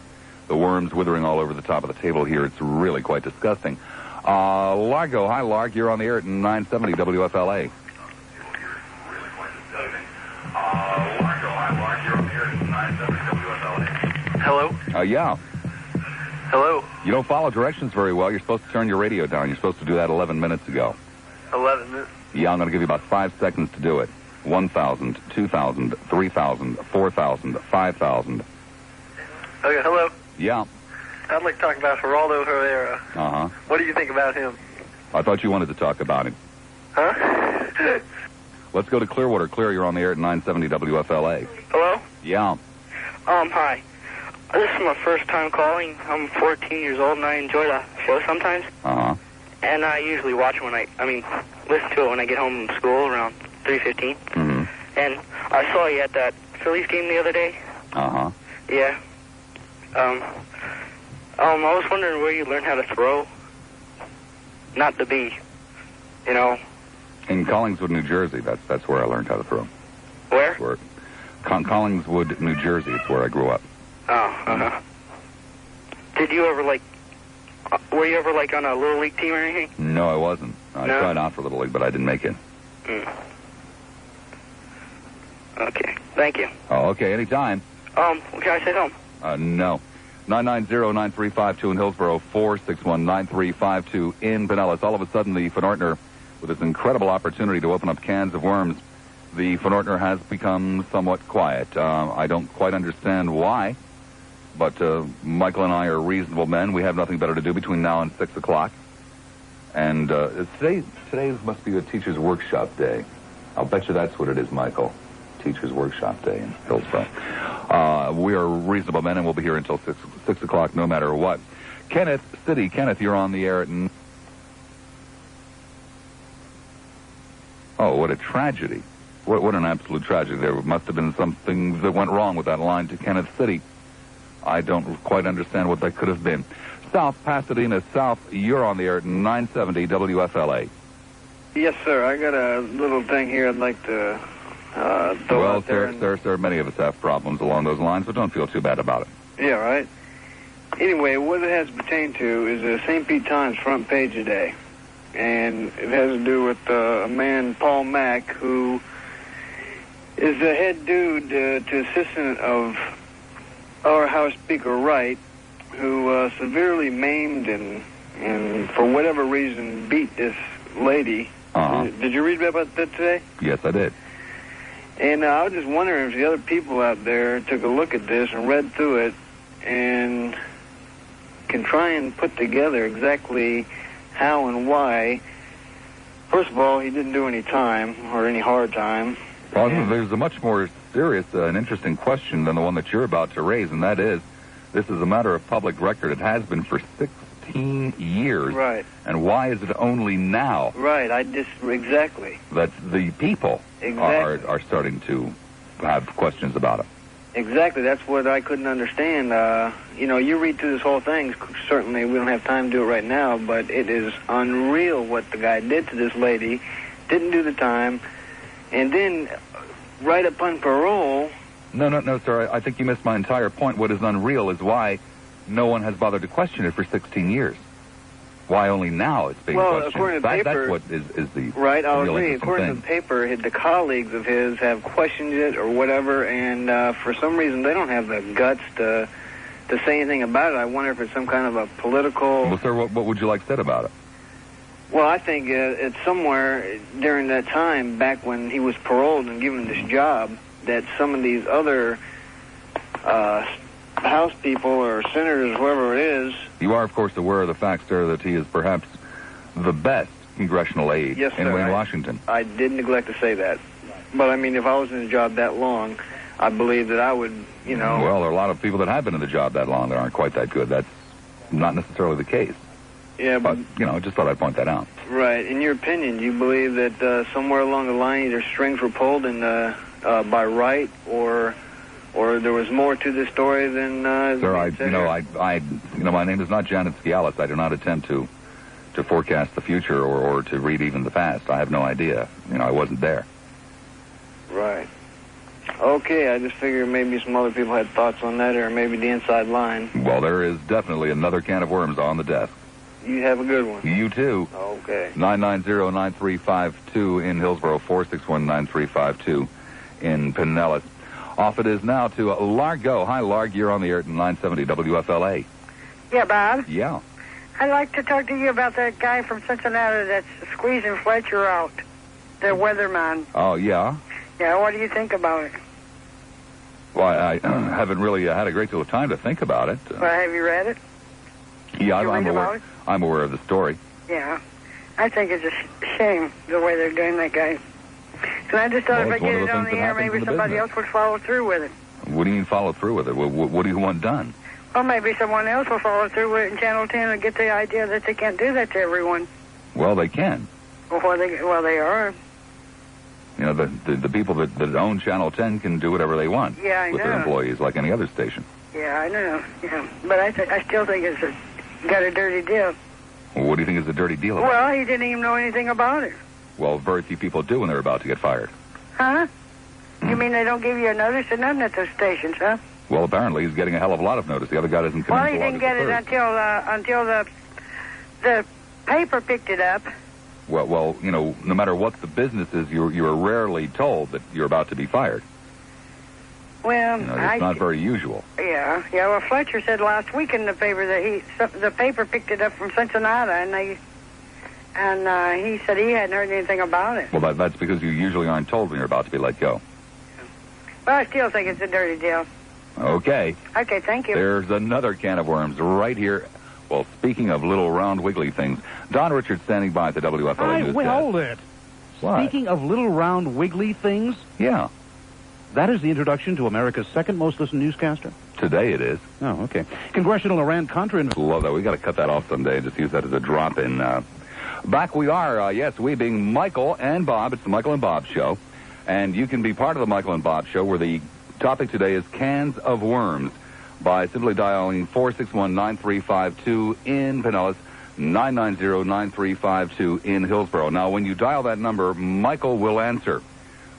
[SPEAKER 1] worms withering all over the top of the table here. It's really quite disgusting. Largo, hi, Larg. You're on the air at 970 WFLA.
[SPEAKER 2] Hello?
[SPEAKER 1] Yeah.
[SPEAKER 2] Hello?
[SPEAKER 1] You don't follow directions very well. You're supposed to turn your radio down. You're supposed to do that 11 minutes ago.
[SPEAKER 2] 11 minutes?
[SPEAKER 1] Yeah, I'm going to give you about 5 seconds to do it. 1,000, 2,000, 3,000, 4,000, 5,000.
[SPEAKER 2] Okay, hello?
[SPEAKER 1] Yeah.
[SPEAKER 2] I'd like to talk about Geraldo Herrera.
[SPEAKER 1] Uh-huh.
[SPEAKER 2] What do you think about him?
[SPEAKER 1] I thought you wanted to talk about him.
[SPEAKER 2] Huh?
[SPEAKER 1] Let's go to Clearwater. Clear, you're on the air at 970 WFLA.
[SPEAKER 2] Hello?
[SPEAKER 1] Yeah.
[SPEAKER 2] Hi. This is my first time calling. I'm 14 years old, and I enjoy the show sometimes.
[SPEAKER 1] Uh-huh.
[SPEAKER 2] And I usually watch it listen to it when I get home from school around 3:15.
[SPEAKER 1] Mm-hmm.
[SPEAKER 2] And I saw you at that Phillies game the other day.
[SPEAKER 1] Uh-huh.
[SPEAKER 2] Yeah. I was wondering where you learned how to throw. Not to be,
[SPEAKER 1] In Collingswood, New Jersey, that's where I learned how to throw.
[SPEAKER 2] Where?
[SPEAKER 1] Collingswood, New Jersey. It's where I grew up.
[SPEAKER 2] Oh, uh-huh. Did you ever, were you ever, on a Little League team or anything?
[SPEAKER 1] No, I wasn't. I tried out for Little League, but I didn't make it.
[SPEAKER 2] Okay, thank you.
[SPEAKER 1] Oh, okay, anytime.
[SPEAKER 2] Can I say something?
[SPEAKER 1] No. 990-9352 in Hillsborough, 461-9352 in Pinellas. All of a sudden, the Van Ortner, with this incredible opportunity to open up cans of worms, the Van Ortner has become somewhat quiet. I don't quite understand why, but Michael and I are reasonable men. We have nothing better to do between now and 6 o'clock. And today must be a teacher's workshop day. I'll bet you that's what it is, Michael. Teacher's workshop day in Hillsborough. We are reasonable men, and we'll be here until 6 o'clock no matter what. Kenneth City. Kenneth, you're on the air at... Oh, what a tragedy. What an absolute tragedy. There must have been something that went wrong with that line to Kenneth City. I don't quite understand what that could have been. South Pasadena South, you're on the air at 970 WFLA.
[SPEAKER 2] Yes, sir. I got a little thing here I'd like to throw out there.
[SPEAKER 1] Well, sir, many of us have problems along those lines, but don't feel too bad about it.
[SPEAKER 2] Yeah, right. Anyway, what it has pertained to is the St. Pete Times front page today. And it has to do with a man, Paul Mack, who is the head dude to assistant of
[SPEAKER 13] or House Speaker Wright, who severely maimed and for whatever reason beat this lady. Did you read about that today?
[SPEAKER 1] Yes, I did.
[SPEAKER 13] And I was just wondering if the other people out there took a look at this and read through it and can try and put together exactly how and why. First of all, he didn't do any time or any hard time.
[SPEAKER 1] Well, there's a much more serious and interesting question than the one that you're about to raise, and that is, this is a matter of public record. It has been for 16 years.
[SPEAKER 13] Right.
[SPEAKER 1] And why is it only now?
[SPEAKER 13] Right, exactly.
[SPEAKER 1] That the people are starting to have questions about it.
[SPEAKER 13] Exactly, that's what I couldn't understand. You read through this whole thing. Certainly, we don't have time to do it right now, but it is unreal what the guy did to this lady. Didn't do the time, and then right upon parole.
[SPEAKER 1] No, sir. I think you missed my entire point. What is unreal is why no one has bothered to question it for 16 years. Why only now it's being questioned.
[SPEAKER 13] According to the paper,
[SPEAKER 1] that's what is the
[SPEAKER 13] right. I'll agree.
[SPEAKER 1] According
[SPEAKER 13] to the paper, the colleagues of his have questioned it or whatever, and for some reason they don't have the guts to say anything about it. I wonder if it's some kind of a political.
[SPEAKER 1] Well, sir, what would you like said about it?
[SPEAKER 13] Well, I think it's somewhere during that time, back when he was paroled and given this job, that some of these other House people or senators, whoever it is.
[SPEAKER 1] You are, of course, aware of the fact, sir, that he is perhaps the best congressional aide in Washington.
[SPEAKER 13] I did neglect to say that. But, I mean, if I was in the job that long, I believe that I would,
[SPEAKER 1] Well, there are a lot of people that have been in the job that long that aren't quite that good. That's not necessarily the case.
[SPEAKER 13] Yeah,
[SPEAKER 1] but just thought I'd point that out.
[SPEAKER 13] Right. In your opinion, do you believe that somewhere along the line either strings were pulled by Wright or there was more to this story than
[SPEAKER 1] Sir, my name is not Janet Scialis. I do not attempt to forecast the future or to read even the past. I have no idea. I wasn't there.
[SPEAKER 13] Right. Okay, I just figured maybe some other people had thoughts on that, or maybe the inside line.
[SPEAKER 1] Well, there is definitely another can of worms on the desk.
[SPEAKER 13] You have a good one.
[SPEAKER 1] You too.
[SPEAKER 13] Okay.
[SPEAKER 1] 990-9352 in Hillsborough, 461-9352 in Pinellas. Off it is now to Largo. Hi, Larg. You're on the air at 970 WFLA.
[SPEAKER 14] Yeah, Bob?
[SPEAKER 1] Yeah.
[SPEAKER 14] I'd like to talk to you about that guy from Cincinnati that's squeezing Fletcher out, the weatherman.
[SPEAKER 1] Oh, yeah?
[SPEAKER 14] Yeah, what do you think about it?
[SPEAKER 1] Well, I haven't really had a great deal of time to think about it.
[SPEAKER 14] Well, have you read it?
[SPEAKER 1] Yeah, I'm aware of the story.
[SPEAKER 14] Yeah. I think it's a shame the way they're doing that guy. And I just thought if I get it on the air, maybe somebody else would follow through with it.
[SPEAKER 1] What do you mean follow through with it? What do you want done?
[SPEAKER 14] Well, maybe someone else will follow through with it in Channel 10 and get the idea that they can't do that to everyone.
[SPEAKER 1] Well, they can.
[SPEAKER 14] Well, they are.
[SPEAKER 1] The people that own Channel 10 can do whatever they want with their employees, like any other station.
[SPEAKER 14] Yeah, I know. Yeah, but I still think it's got a dirty deal.
[SPEAKER 1] Well, what do you think is a dirty deal about it?
[SPEAKER 14] Well, he didn't even know anything about it.
[SPEAKER 1] Well, very few people do when they're about to get fired.
[SPEAKER 14] Huh? You mean they don't give you a notice or nothing at those stations, huh?
[SPEAKER 1] Well, apparently he's getting a hell of a lot of notice. The other guy doesn't come in.
[SPEAKER 14] Well, he didn't get it until the paper picked it up.
[SPEAKER 1] Well, no matter what the business is, you are rarely told that you're about to be fired.
[SPEAKER 14] Well,
[SPEAKER 1] it's not very usual.
[SPEAKER 14] Yeah. Well, Fletcher said last week in the paper that the paper picked it up from Cincinnati, and he said he hadn't heard anything about it.
[SPEAKER 1] Well, that's because you usually aren't told when you're about to be let go.
[SPEAKER 14] Well, I still think it's a dirty deal.
[SPEAKER 1] Okay.
[SPEAKER 14] Okay, thank you.
[SPEAKER 1] There's another can of worms right here. Well, speaking of little round wiggly things, Don Richards standing by at the WFLA News
[SPEAKER 6] Wait,
[SPEAKER 1] desk.
[SPEAKER 6] hold it.
[SPEAKER 1] What?
[SPEAKER 6] Speaking of little round wiggly things?
[SPEAKER 1] Yeah.
[SPEAKER 6] That is the introduction to America's second most listened newscaster?
[SPEAKER 1] Today it is.
[SPEAKER 6] Oh, okay. Congressional Iran-Contra...
[SPEAKER 1] Love that. We got to cut that off someday and just use that as a drop-in. Back we are, yes, we being Michael and Bob. It's the Michael and Bob Show. And you can be part of the Michael and Bob Show, where the topic today is cans of worms, by simply dialing 461-9352 in Pinellas, 990-9352 in Hillsborough. Now, when you dial that number, Michael will answer.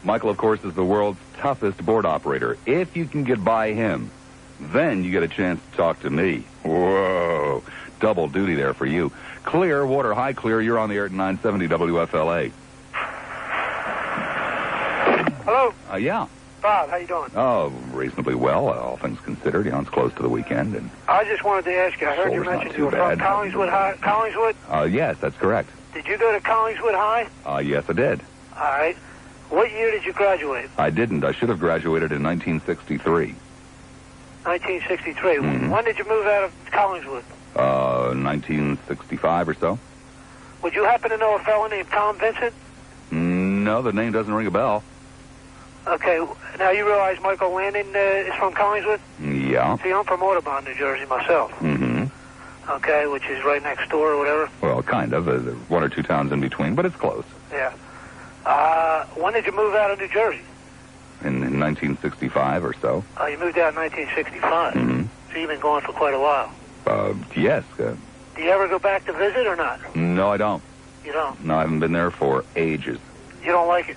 [SPEAKER 1] Michael, of course, is the world's toughest board operator. If you can get by him, then you get a chance to talk to me. Whoa. Double duty there for you. Clear, water high clear. You're on the air at 970 WFLA.
[SPEAKER 15] Hello?
[SPEAKER 1] Yeah.
[SPEAKER 15] Bob, how you doing?
[SPEAKER 1] Oh, reasonably well, all things considered. You know, it's close to the weekend. And
[SPEAKER 15] I just wanted to ask you, I heard you mention you were from Collingswood High. Collingswood?
[SPEAKER 1] Yes, that's correct.
[SPEAKER 15] Did you go to Collingswood High?
[SPEAKER 1] Yes, I did.
[SPEAKER 15] All right. What year did you graduate?
[SPEAKER 1] I didn't. I should have graduated in 1963.
[SPEAKER 15] 1963. Mm-hmm. When did you move out of Collingswood?
[SPEAKER 1] 1965 or so.
[SPEAKER 15] Would you happen to know a fellow named Tom Vincent?
[SPEAKER 1] No, the name doesn't ring a bell.
[SPEAKER 15] Okay. Now you realize Michael Landon is from Collingswood?
[SPEAKER 1] Yeah.
[SPEAKER 15] See, I'm from Audubon, New Jersey myself.
[SPEAKER 1] Mm-hmm.
[SPEAKER 15] Okay, which is right next door or whatever.
[SPEAKER 1] Well, kind of. There's one or two towns in between, but it's close.
[SPEAKER 15] Yeah. When did you move out of New Jersey?
[SPEAKER 1] In 1965 or so.
[SPEAKER 15] You moved out in 1965.
[SPEAKER 1] Mm-hmm.
[SPEAKER 15] So you've been gone for quite a while.
[SPEAKER 1] Yes.
[SPEAKER 15] Do you ever go back to visit or not?
[SPEAKER 1] No, I don't.
[SPEAKER 15] You don't?
[SPEAKER 1] No, I haven't been there for ages.
[SPEAKER 15] You don't like it?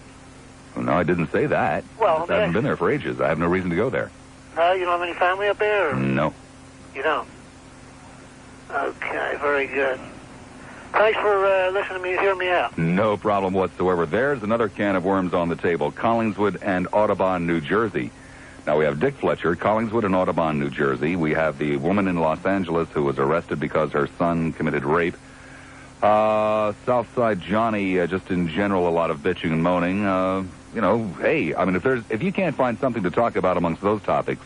[SPEAKER 1] No, I didn't say that.
[SPEAKER 15] Well,
[SPEAKER 1] I haven't been there for ages. I have no reason to go there.
[SPEAKER 15] No, you don't have any family up there? Or?
[SPEAKER 1] No.
[SPEAKER 15] You don't? Okay, very good. Thanks for listening to me and hearing me out.
[SPEAKER 1] No problem whatsoever. There's another can of worms on the table. Collingswood and Audubon, New Jersey. Now, we have Dick Fletcher, Collingswood and Audubon, New Jersey. We have the woman in Los Angeles who was arrested because her son committed rape. Southside Johnny, just in general, a lot of bitching and moaning. You know, hey, I mean, if you can't find something to talk about amongst those topics,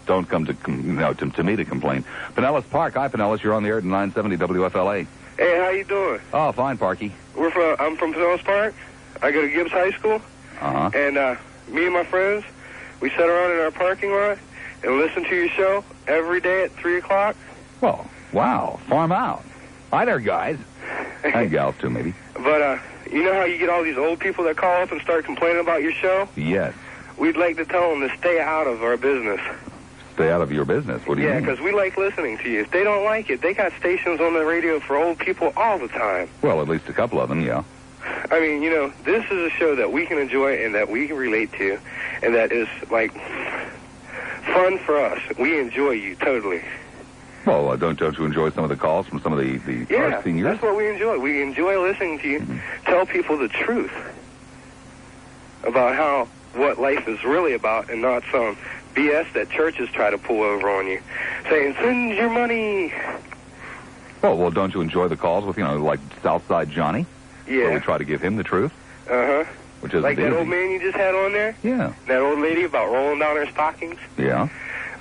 [SPEAKER 1] don't come to me to complain. Pinellas Park. Hi, Pinellas. You're on the air at 970 WFLA.
[SPEAKER 16] Hey, how you doing?
[SPEAKER 1] Oh, fine, Parky.
[SPEAKER 16] I'm from Pinellas Park. I go to Gibbs High School.
[SPEAKER 1] Uh-huh.
[SPEAKER 16] And me and my friends, we sit around in our parking lot and listen to your show every day at 3 o'clock.
[SPEAKER 1] Well, wow. Farm out. Hi there, guys. And gals, too, maybe.
[SPEAKER 16] But, you know how you get all these old people that call up and start complaining about your show?
[SPEAKER 1] Yes.
[SPEAKER 16] We'd like to tell them to stay out of our business.
[SPEAKER 1] Stay out of your business? What do you mean?
[SPEAKER 16] Yeah, because we like listening to you. If they don't like it, they got stations on the radio for old people all the time.
[SPEAKER 1] Well, at least a couple of them, yeah.
[SPEAKER 16] I mean, you know, this is a show that we can enjoy and that we can relate to, and that is, like, fun for us. We enjoy you totally.
[SPEAKER 1] Well, don't you enjoy some of the calls from some of the our seniors?
[SPEAKER 16] That's what we enjoy. We enjoy listening to you tell people the truth about what life is really about and not some BS that churches try to pull over on you, saying, send your money.
[SPEAKER 1] Well, don't you enjoy the calls with, like Southside Johnny?
[SPEAKER 16] Yeah.
[SPEAKER 1] Where we try to give him the truth?
[SPEAKER 16] Uh-huh.
[SPEAKER 1] Which is
[SPEAKER 16] like that old man you just had on there?
[SPEAKER 1] Yeah.
[SPEAKER 16] That old lady about rolling down her stockings?
[SPEAKER 1] Yeah.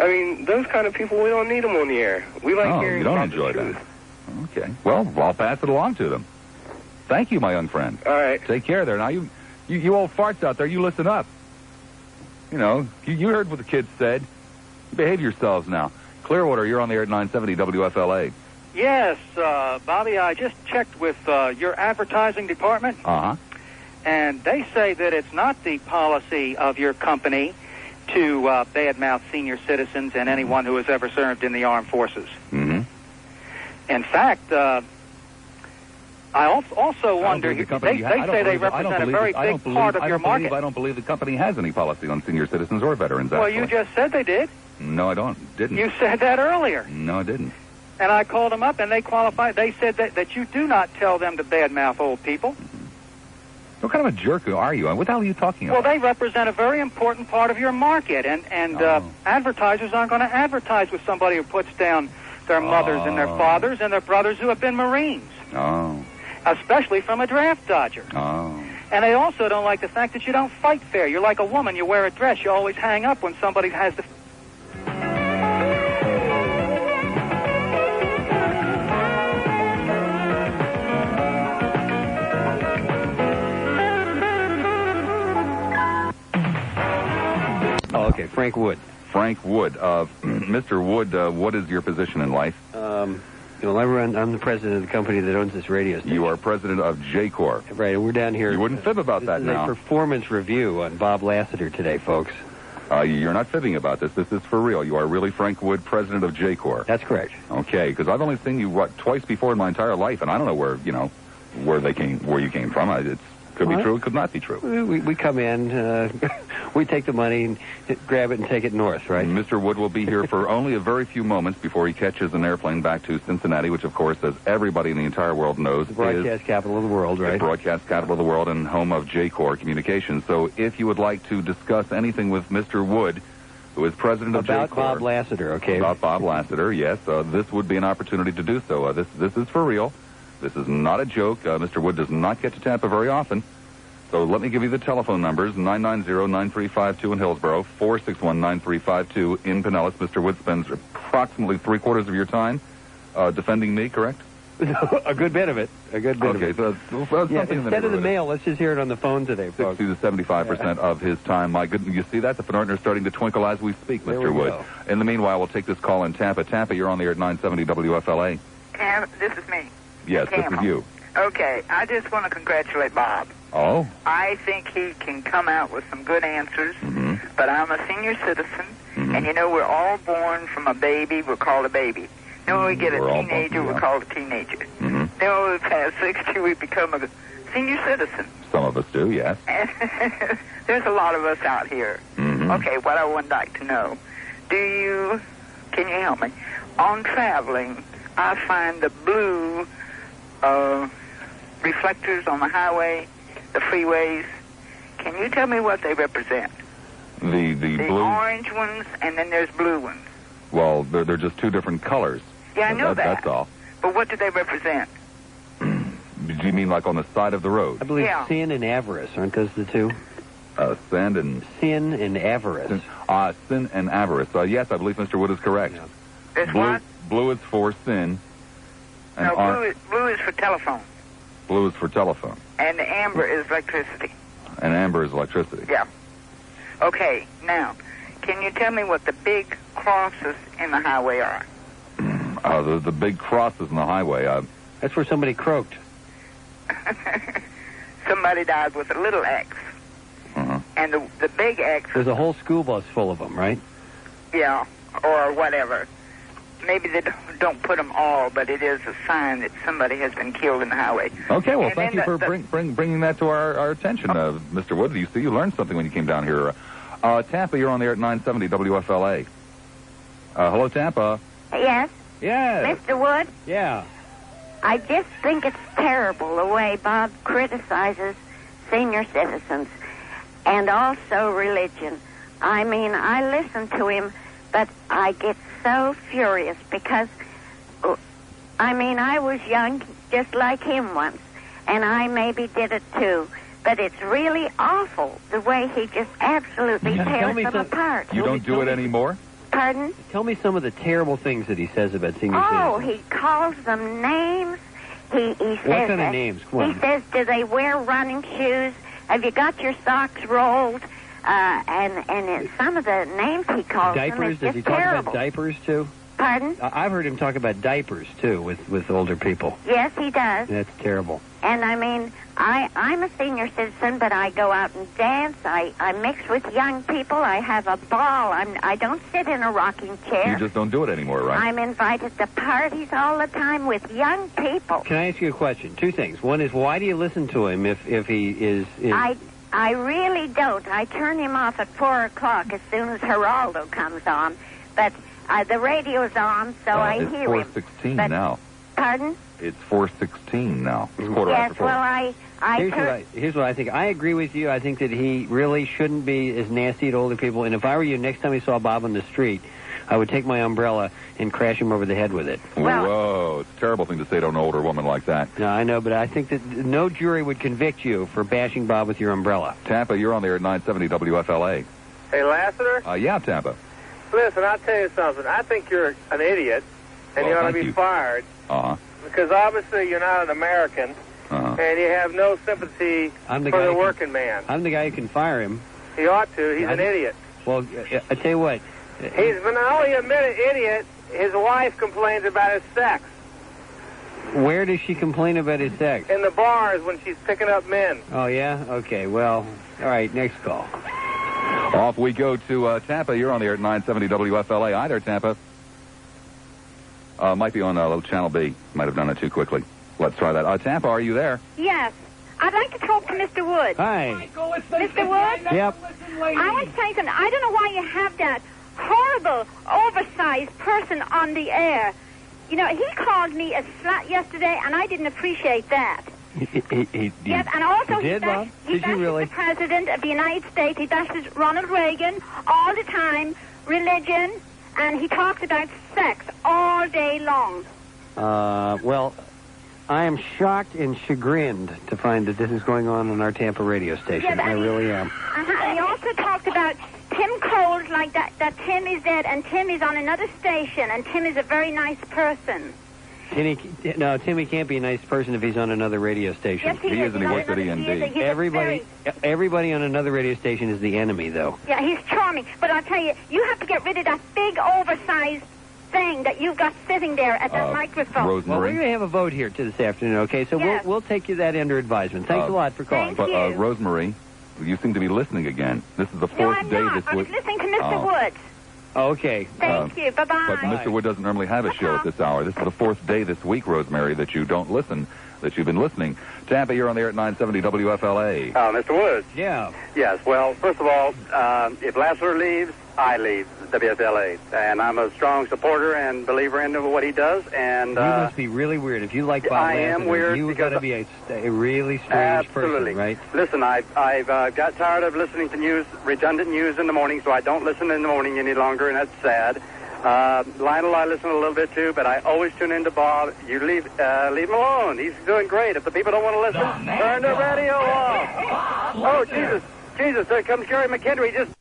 [SPEAKER 16] I mean, those kind of people, we don't need them on the air. We like hearing about the truth.
[SPEAKER 1] You don't enjoy that. Okay. Well, I'll pass it along to them. Thank you, my young friend.
[SPEAKER 16] All right.
[SPEAKER 1] Take care there. Now, you old farts out there, you listen up. You know, you heard what the kids said. Behave yourselves now. Clearwater, you're on the air at 970 WFLA.
[SPEAKER 17] Yes, Bobby, I just checked with your advertising department.
[SPEAKER 1] Uh-huh.
[SPEAKER 17] And they say that it's not the policy of your company to badmouth senior citizens and anyone who has ever served in the armed forces.
[SPEAKER 1] Mm-hmm.
[SPEAKER 17] In fact, I also wonder, they say they represent a very big part of your market.
[SPEAKER 1] I don't believe the company has any policy on senior citizens or veterans.
[SPEAKER 17] Well, you just said they did.
[SPEAKER 1] No, I didn't.
[SPEAKER 17] You said that earlier.
[SPEAKER 1] No, I didn't.
[SPEAKER 17] And I called them up, and they qualified. They said that you do not tell them to badmouth old people.
[SPEAKER 1] What kind of a jerk are you? What the hell are you talking about?
[SPEAKER 17] Well, they represent a very important part of your market, and advertisers aren't going to advertise with somebody who puts down their mothers and their fathers and their brothers who have been Marines.
[SPEAKER 1] Oh.
[SPEAKER 17] Especially from a draft dodger.
[SPEAKER 1] Oh.
[SPEAKER 17] And they also don't like the fact that you don't fight fair. You're like a woman. You wear a dress. You always hang up when somebody has the...
[SPEAKER 18] Oh, okay. Frank Wood.
[SPEAKER 1] Frank Wood. Mr. Wood, what is your position in life?
[SPEAKER 18] I'm the president of the company that owns this radio station.
[SPEAKER 1] You are president of J-Corps.
[SPEAKER 18] Right, and we're down here.
[SPEAKER 1] You wouldn't fib about that now.
[SPEAKER 18] This is a performance review on Bob Lassiter today, folks.
[SPEAKER 1] You're not fibbing about this. This is for real. You are really Frank Wood, president of J-Corps.
[SPEAKER 18] That's correct.
[SPEAKER 1] Okay, because I've only seen you, twice before in my entire life, and I don't know where you came from. It Could be true, it could not be true.
[SPEAKER 18] We come in, we take the money, and grab it and take it north, right?
[SPEAKER 1] Mr. Wood will be here for only a very few moments before he catches an airplane back to Cincinnati, which, of course, as everybody in the entire world knows,
[SPEAKER 18] the broadcast capital of the world, right?
[SPEAKER 1] The broadcast capital of the world and home of J-Corps Communications. So if you would like to discuss anything with Mr. Wood, who is president of J-Corps...
[SPEAKER 18] About Bob Lassiter, okay?
[SPEAKER 1] About Bob Lassiter, yes. This would be an opportunity to do so. This is for real. This is not a joke. Mr. Wood does not get to Tampa very often. So let me give you the telephone numbers, 990-9352 in Hillsborough, 461-9352 in Pinellas. Mr. Wood spends approximately three-quarters of your time defending me, correct?
[SPEAKER 18] A good bit of it.
[SPEAKER 1] Okay, so something
[SPEAKER 18] instead of the mail, let's just hear it on the phone today, folks.
[SPEAKER 1] 60 to 75% of his time. My goodness, you see that? The Fenartner is starting to twinkle as we speak, Mr. Wood.
[SPEAKER 18] Go.
[SPEAKER 1] In the meanwhile, we'll take this call in Tampa. Tampa, you're on the air at 970 WFLA.
[SPEAKER 19] This is me.
[SPEAKER 1] Yes, this is you.
[SPEAKER 19] Okay, I just want to congratulate Bob.
[SPEAKER 1] Oh?
[SPEAKER 19] I think he can come out with some good answers, but I'm a senior citizen, and you know we're all born from a baby, we're called a baby. Then when we get a teenager, we're called a teenager. Then when we pass 60, we become a senior citizen.
[SPEAKER 1] Some of us do, yes.
[SPEAKER 19] There's a lot of us out here. Okay, what I would like to know, can you help me? On traveling, I find the blue reflectors on the highway, the freeways. Can you tell me what they represent?
[SPEAKER 1] The blue?
[SPEAKER 19] Orange ones, and then there's blue ones.
[SPEAKER 1] Well, they're just two different colors.
[SPEAKER 19] Yeah, I know that.
[SPEAKER 1] That's all.
[SPEAKER 19] But what do they represent?
[SPEAKER 1] Do you mean like on the side of the road?
[SPEAKER 18] I believe sin and avarice, aren't those the two?
[SPEAKER 1] Sin and
[SPEAKER 18] avarice.
[SPEAKER 1] Sin and avarice. Yes, I believe Mr. Wood is correct.
[SPEAKER 19] Yeah.
[SPEAKER 1] Blue is for sin. And
[SPEAKER 19] no, blue is for telephone.
[SPEAKER 1] Blue is for telephone.
[SPEAKER 19] And the amber is electricity.
[SPEAKER 1] And amber is electricity.
[SPEAKER 19] Yeah. Okay, now, can you tell me what the big crosses in the highway are?
[SPEAKER 1] The big crosses in the highway.
[SPEAKER 18] That's where somebody croaked.
[SPEAKER 19] Somebody died with a little X. And the big X...
[SPEAKER 18] There's a whole school bus full of them, right?
[SPEAKER 19] Yeah, or whatever. Maybe they don't put them all, but it is a sign that somebody has been killed in the highway.
[SPEAKER 1] Okay, well, thank you for bringing that to our attention, Mr. Wood. You learned something when you came down here. Tampa, you're on the air at 970 WFLA. Hello, Tampa.
[SPEAKER 9] Yes?
[SPEAKER 1] Yes.
[SPEAKER 9] Mr. Wood?
[SPEAKER 18] Yeah.
[SPEAKER 9] I just think it's terrible the way Bob criticizes senior citizens and also religion. I mean, I listen to him, but I get so furious because, I was young just like him once, and I maybe did it too. But it's really awful the way he just absolutely tears them apart.
[SPEAKER 1] You don't do it anymore?
[SPEAKER 9] Pardon?
[SPEAKER 18] Tell me some of the terrible things that he says about senior citizens.
[SPEAKER 9] Oh, he calls them names. He says...
[SPEAKER 18] What kind of names? Come on.
[SPEAKER 9] He says, do they wear running shoes? Have you got your socks rolled? And some of the names he calls
[SPEAKER 18] diapers?
[SPEAKER 9] them is
[SPEAKER 18] Does he
[SPEAKER 9] just
[SPEAKER 18] talk
[SPEAKER 9] terrible.
[SPEAKER 18] about diapers, too?
[SPEAKER 9] Pardon?
[SPEAKER 18] I've heard him talk about diapers, too, with older people.
[SPEAKER 9] Yes, he does.
[SPEAKER 18] That's terrible.
[SPEAKER 9] And I'm a senior citizen, but I go out and dance. I mix with young people. I have a ball. I don't sit in a rocking chair.
[SPEAKER 1] You just don't do it anymore, right?
[SPEAKER 9] I'm invited to parties all the time with young people.
[SPEAKER 18] Can I ask you a question? Two things. One is, why do you listen to him if he is...
[SPEAKER 9] I really don't. I turn him off at 4 o'clock as soon as Geraldo comes on. But the radio's on, so I hear him.
[SPEAKER 1] It's 4:16 now.
[SPEAKER 9] Pardon?
[SPEAKER 1] It's 4:16 now. It's quarter after 4.
[SPEAKER 9] Well,
[SPEAKER 18] Here's what I think. I agree with you. I think that he really shouldn't be as nasty to older people. And if I were you, next time you saw Bob on the street, I would take my umbrella and crash him over the head with it.
[SPEAKER 1] Whoa, it's a terrible thing to say to an older woman like that.
[SPEAKER 18] No, I know, but I think that no jury would convict you for bashing Bob with your umbrella.
[SPEAKER 1] Tampa, you're on the air at 970 WFLA.
[SPEAKER 3] Hey, Lassiter?
[SPEAKER 1] Yeah, Tampa.
[SPEAKER 3] Listen, I'll tell you something. I think you're an idiot, and you ought to be fired. Because obviously you're not an American, and you have no sympathy for the working man.
[SPEAKER 18] I'm the guy who can fire him.
[SPEAKER 3] He ought to. He's an idiot.
[SPEAKER 18] Well, I tell you what.
[SPEAKER 3] He's been not only admitted an idiot, his wife complains about his sex.
[SPEAKER 18] Where does she complain about his sex?
[SPEAKER 3] In the bars when she's picking up men.
[SPEAKER 18] Oh, yeah? Okay, well, all right, next call.
[SPEAKER 1] Off we go to Tampa. You're on the air at 970 WFLA. Hi there, Tampa. Might be on Channel B. Might have done it too quickly. Let's try that. Tampa, are you there?
[SPEAKER 20] Yes. I'd like to talk to Mr. Woods.
[SPEAKER 18] Hi.
[SPEAKER 20] Mr. Woods?
[SPEAKER 18] Yep.
[SPEAKER 20] I want to say something. I don't know why you have that horrible, oversized person on the air. You know, he called me a slut yesterday, and I didn't appreciate that. Yes, and also
[SPEAKER 18] he bashes
[SPEAKER 20] the President of the United States. He bashes Ronald Reagan all the time, religion, and he talks about sex all day long.
[SPEAKER 18] Well, I am shocked and chagrined to find that this is going on our Tampa radio station. I really am.
[SPEAKER 20] And he also talked about Tim Coles, like that Tim is dead, and Tim is on another station, and Tim is a very nice person.
[SPEAKER 18] Timmy can't be a nice person if he's on another radio station.
[SPEAKER 20] Yes, he is, and he works
[SPEAKER 1] at END.
[SPEAKER 18] Everybody on another radio station is the enemy, though.
[SPEAKER 20] Yeah, he's charming. But I'll tell you, you have to get rid of that big, oversized thing that you've got sitting there at that microphone.
[SPEAKER 18] Well, we're going to have a vote here this afternoon, okay? So we'll take you that under advisement. Thanks a lot for calling.
[SPEAKER 20] Thank you.
[SPEAKER 1] Rosemary, you seem to be listening again. This is the fourth day this week.
[SPEAKER 20] I was listening to Mr. Woods.
[SPEAKER 18] Okay.
[SPEAKER 20] Thank you. Bye-bye.
[SPEAKER 1] But Mr. Wood doesn't normally have a show at this hour. This is the fourth day this week, Rosemary, that you don't listen, that you've been listening. Tampa, you're on the air at 970 WFLA.
[SPEAKER 21] Mr. Woods.
[SPEAKER 18] Yeah.
[SPEAKER 21] Yes, well, first of all, if Lassiter leaves, I leave WFLA. And I'm a strong supporter and believer in what he does. And
[SPEAKER 18] you must be really weird. If you like Bob Lassiter,
[SPEAKER 21] am weird.
[SPEAKER 18] You've got to be a really strange person, right?
[SPEAKER 21] Listen, I've got tired of listening to news, redundant news in the morning, so I don't listen in the morning any longer, and that's sad. Lionel, I listen a little bit too, but I always tune into Bob. You leave him alone. He's doing great. If the people don't want to listen, turn the radio off. Oh, Jesus, there comes Gary McHenry. Just.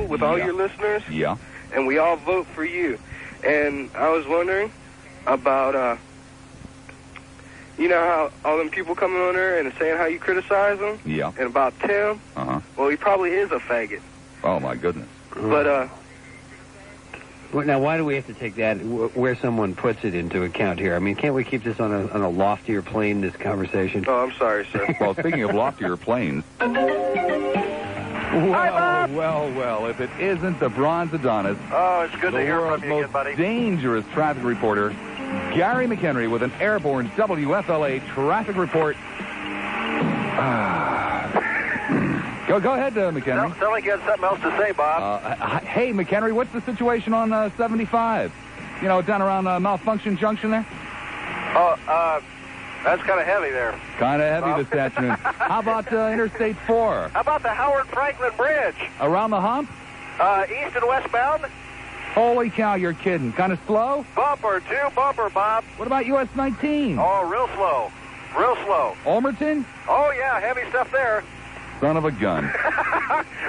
[SPEAKER 16] With all your listeners, and we all vote for you. And I was wondering about, you know how all them people coming on there and saying how you criticize them?
[SPEAKER 1] Yeah.
[SPEAKER 16] And about Tim? Well, he probably is a faggot.
[SPEAKER 1] Oh, my goodness.
[SPEAKER 16] But,
[SPEAKER 18] now, why do we have to take that, where someone puts it, into account here? I mean, can't we keep this on a loftier plane, this conversation?
[SPEAKER 16] Oh, I'm sorry, sir.
[SPEAKER 1] Well, speaking of loftier planes... Well, if it isn't the Bronze Adonis,
[SPEAKER 22] it's good to hear from you again, buddy.
[SPEAKER 1] Dangerous traffic reporter, Gary McHenry, with an airborne WFLA traffic report. Go ahead, McHenry.
[SPEAKER 22] Sound like you had something else to say, Bob.
[SPEAKER 1] Hey, McHenry, what's the situation on 75? You know, down around Malfunction Junction there?
[SPEAKER 22] That's kind of heavy there.
[SPEAKER 1] Kind of heavy this afternoon. How about Interstate 4?
[SPEAKER 22] How about the Howard Franklin Bridge?
[SPEAKER 1] Around the hump?
[SPEAKER 22] East and westbound?
[SPEAKER 1] Holy cow, you're kidding. Kind of slow?
[SPEAKER 22] Bumper, bumper, Bob.
[SPEAKER 1] What about US 19?
[SPEAKER 22] Oh, real slow. Real slow.
[SPEAKER 1] Ulmerton?
[SPEAKER 22] Oh, yeah, heavy stuff there.
[SPEAKER 1] Son of a gun.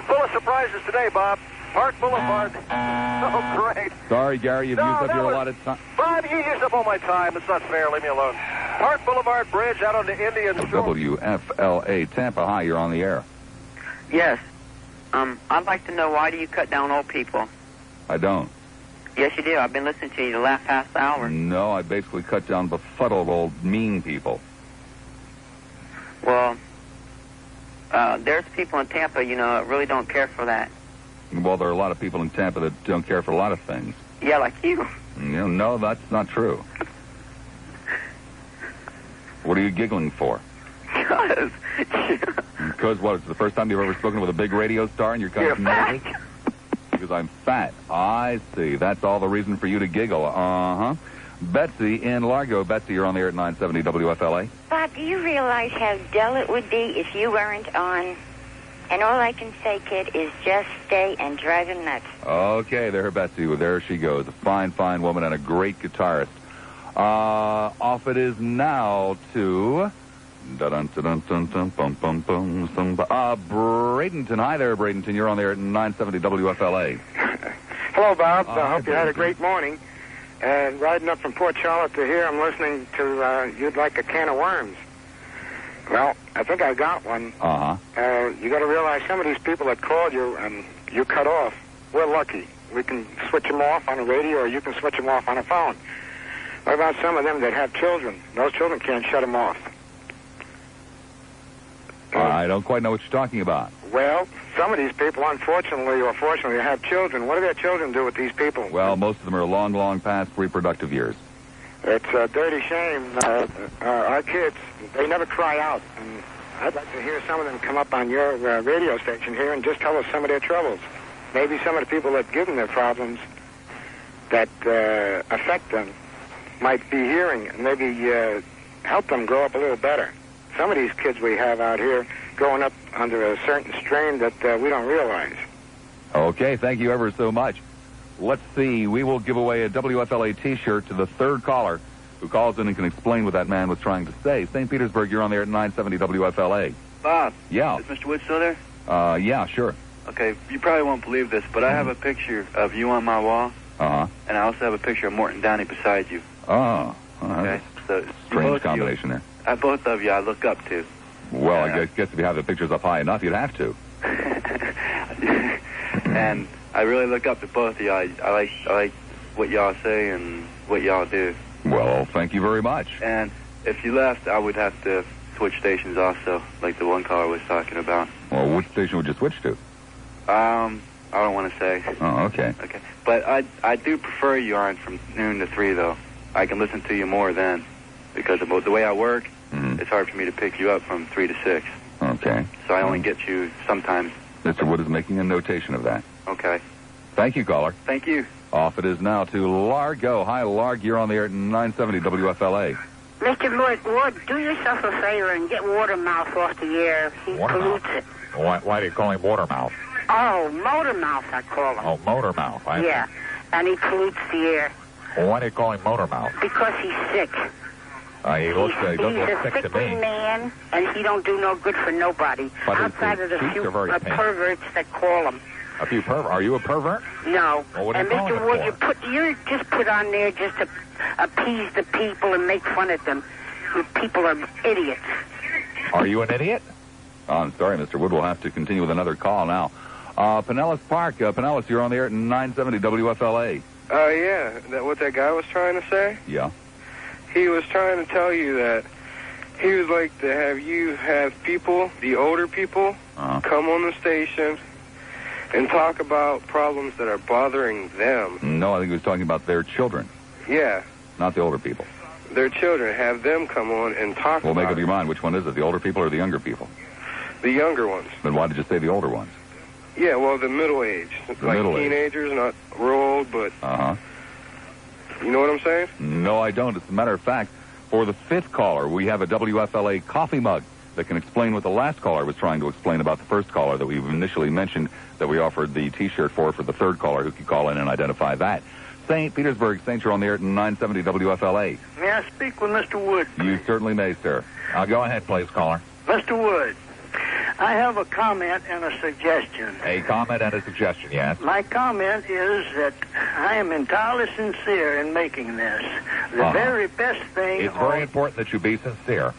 [SPEAKER 22] Full of surprises today, Bob. Park Boulevard. Oh, great.
[SPEAKER 1] Sorry, Gary, you've used up your allotted time.
[SPEAKER 22] Bob, you used up all my time. It's not fair. Leave me alone. Park Boulevard Bridge out on the Indian Shore.
[SPEAKER 1] WFLA Tampa. Hi, you're on the air.
[SPEAKER 23] Yes. I'd like to know, why do you cut down old people?
[SPEAKER 1] I don't.
[SPEAKER 23] Yes, you do. I've been listening to you the last half hour.
[SPEAKER 1] No, I basically cut down befuddled old mean people.
[SPEAKER 23] Well, there's people in Tampa, you know, that really don't care for that.
[SPEAKER 1] Well, there are a lot of people in Tampa that don't care for a lot of things.
[SPEAKER 23] Yeah, like you.
[SPEAKER 1] No, that's not true. What are you giggling for? Because what? It's the first time you've ever spoken with a big radio star and you're kind of nervous? Because I'm fat. I see. That's all the reason for you to giggle. Uh-huh. Betsy in Largo. Betsy, you're on the air at 970 WFLA.
[SPEAKER 24] Bob, do you realize how dull it would be if you weren't on? And all I can say, kid, is just stay and drive him nuts.
[SPEAKER 1] Okay, Betsy. Well, there she goes. A fine, fine woman and a great guitarist. Off it is now to... Bradenton. Hi there, Bradenton. You're on there at 970 WFLA.
[SPEAKER 25] Hello, Bob. I hope you had a great morning. And riding up from Port Charlotte to here, I'm listening to You'd Like a Can of Worms. Well, I think I got one. You got to realize some of these people that called you and you cut off, we're lucky. We can switch them off on a radio, or you can switch them off on a phone. What about some of them that have children? Those children can't shut them off.
[SPEAKER 1] I don't quite know what you're talking about.
[SPEAKER 25] Well, some of these people, unfortunately or fortunately, have children. What do their children do with these people?
[SPEAKER 1] Well, most of them are long, long past reproductive years.
[SPEAKER 25] It's a dirty shame. Our kids, they never cry out. And I'd like to hear some of them come up on your radio station here and just tell us some of their troubles. Maybe some of the people that give them their problems that affect them might be hearing and maybe help them grow up a little better. Some of these kids we have out here growing up under a certain strain that we don't realize.
[SPEAKER 1] Okay, thank you ever so much. Let's see. We will give away a WFLA T-shirt to the third caller who calls in and can explain what that man was trying to say. St. Petersburg, you're on there at 970 WFLA.
[SPEAKER 4] Bob.
[SPEAKER 1] Yeah.
[SPEAKER 4] Is Mr. Wood still there?
[SPEAKER 1] Yeah, sure.
[SPEAKER 4] Okay, you probably won't believe this, but I have a picture of you on my wall.
[SPEAKER 1] Uh-huh.
[SPEAKER 4] And I also have a picture of Morton Downey beside you.
[SPEAKER 1] Oh.
[SPEAKER 4] Okay. So
[SPEAKER 1] strange combination there.
[SPEAKER 4] Both of you I look up to.
[SPEAKER 1] Well, I guess if you have the pictures up high enough, you'd have to.
[SPEAKER 4] And I really look up to both of you. I like what y'all say and what y'all do.
[SPEAKER 1] Well, thank you very much.
[SPEAKER 4] And if you left, I would have to switch stations also, like the one caller was talking about.
[SPEAKER 1] Well, which station would you switch to?
[SPEAKER 4] I don't want to say.
[SPEAKER 1] Oh, okay.
[SPEAKER 4] Okay. But I do prefer you on from noon to 3, though. I can listen to you more then, because of the way I work, it's hard for me to pick you up from 3 to 6.
[SPEAKER 1] Okay.
[SPEAKER 4] So I only get you sometimes.
[SPEAKER 1] Mr. Wood is making a notation of that.
[SPEAKER 4] Okay.
[SPEAKER 1] Thank you, caller.
[SPEAKER 4] Thank you.
[SPEAKER 1] Off it is now to Largo. Hi, Larg. You're on the air at 970 WFLA.
[SPEAKER 5] Mr. Wood, do yourself a favor and get Watermouth off the air. He pollutes it.
[SPEAKER 7] Why do you call him Watermouth?
[SPEAKER 5] Oh, Motormouth, I call him.
[SPEAKER 7] Oh, Motormouth.
[SPEAKER 5] Yeah, and he pollutes the air.
[SPEAKER 7] Well, why do you call him Motormouth?
[SPEAKER 5] Because he's sick.
[SPEAKER 7] He doesn't look sick to me.
[SPEAKER 5] He's a sickly man, and he don't do no good for nobody.
[SPEAKER 7] But
[SPEAKER 5] outside of the few perverts that call him.
[SPEAKER 7] A few perverts? Are you a pervert?
[SPEAKER 5] No.
[SPEAKER 7] Well, what are
[SPEAKER 5] and
[SPEAKER 7] you
[SPEAKER 5] Mr. Wood, you just put on there just to appease the people and make fun of them. You people are idiots.
[SPEAKER 7] Are you an idiot?
[SPEAKER 1] Oh, I'm sorry, Mr. Wood. We'll have to continue with another call now. Pinellas Park. Pinellas, you're on the air at 970 WFLA.
[SPEAKER 16] Yeah. What that guy was trying to say?
[SPEAKER 1] Yeah.
[SPEAKER 16] He was trying to tell you that he would like to have people, the older people, come on the station and talk about problems that are bothering them.
[SPEAKER 1] No, I think he was talking about their children.
[SPEAKER 16] Yeah.
[SPEAKER 1] Not the older people.
[SPEAKER 16] Their children. Have them come on and talk
[SPEAKER 1] well,
[SPEAKER 16] about
[SPEAKER 1] make up your mind. Which one is it, the older people or the younger people?
[SPEAKER 16] The younger ones.
[SPEAKER 1] Then why did you say the older ones?
[SPEAKER 16] Yeah, well, the middle age. Like teenagers, not real old, but...
[SPEAKER 1] Uh-huh.
[SPEAKER 16] You know what I'm saying?
[SPEAKER 1] No, I don't. As a matter of fact, for the fifth caller, we have a WFLA coffee mug that can explain what the last caller was trying to explain about the first caller that we initially mentioned that we offered the T-shirt for the third caller who could call in and identify that. St. Petersburg, St. You're on the air at 970 WFLA.
[SPEAKER 8] May I speak with Mr. Wood?
[SPEAKER 1] You certainly may, sir.
[SPEAKER 7] Go ahead, please, caller.
[SPEAKER 8] Mr. Wood, I have a comment and a suggestion.
[SPEAKER 7] A comment and a suggestion, yes.
[SPEAKER 8] My comment is that I am entirely sincere in making this. The very best thing...
[SPEAKER 7] It's very important that you be sincere.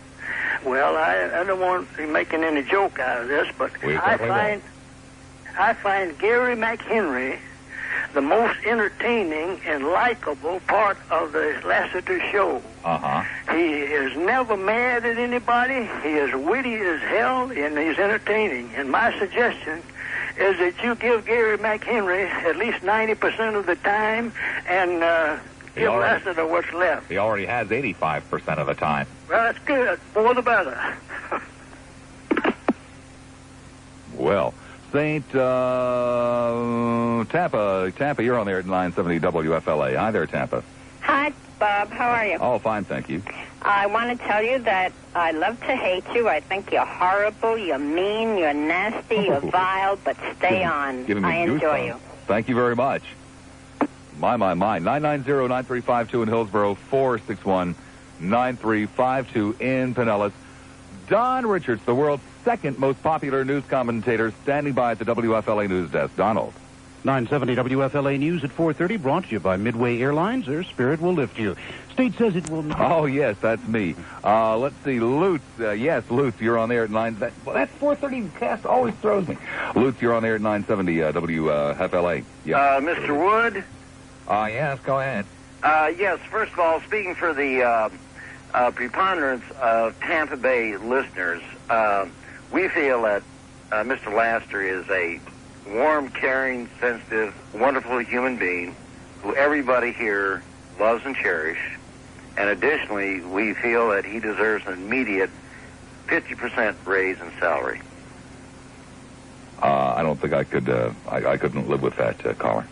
[SPEAKER 8] Well, I don't want to be making any joke out of this, but I find Gary McHenry the most entertaining and likable part of the Lassiter show.
[SPEAKER 7] Uh-huh.
[SPEAKER 8] He is never mad at anybody. He is witty as hell, and he's entertaining. And my suggestion is that you give Gary McHenry at least 90% of the time and give Lassiter what's left.
[SPEAKER 7] He already has 85% of the time.
[SPEAKER 8] Well, that's good. More the better.
[SPEAKER 1] Well... St. Tampa, you're on there at 970 WFLA. Hi there, Tampa.
[SPEAKER 10] Hi, Bob. How are you?
[SPEAKER 1] Oh, fine, thank you.
[SPEAKER 10] I want to tell you that I love to hate you. I think you're horrible, you're mean, you're nasty, you're vile, but stay on. I enjoy you.
[SPEAKER 1] Thank you very much. My. 990-9352 in Hillsborough, 461-9352 in Pinellas. Don Richards, the world's second most popular news commentator, standing by at the WFLA News Desk. Donald.
[SPEAKER 26] 970 WFLA News at 4:30, brought to you by Midway Airlines. Their Spirit will lift you. State says it will not.
[SPEAKER 1] Oh, yes, that's me. Let's see, Lutz. Yes, Lutz, you're on there at 9... That 4:30 cast always throws me. Lutz, you're on there at 970 WFLA.
[SPEAKER 27] Yes. Mr. Wood?
[SPEAKER 7] Yes, go ahead.
[SPEAKER 27] Yes, first of all, speaking for the preponderance of Tampa Bay listeners, we feel that Mr. Lassiter is a warm, caring, sensitive, wonderful human being who everybody here loves and cherishes. And additionally, we feel that he deserves an immediate 50% raise in salary.
[SPEAKER 1] I don't think I could. I couldn't live with that, caller.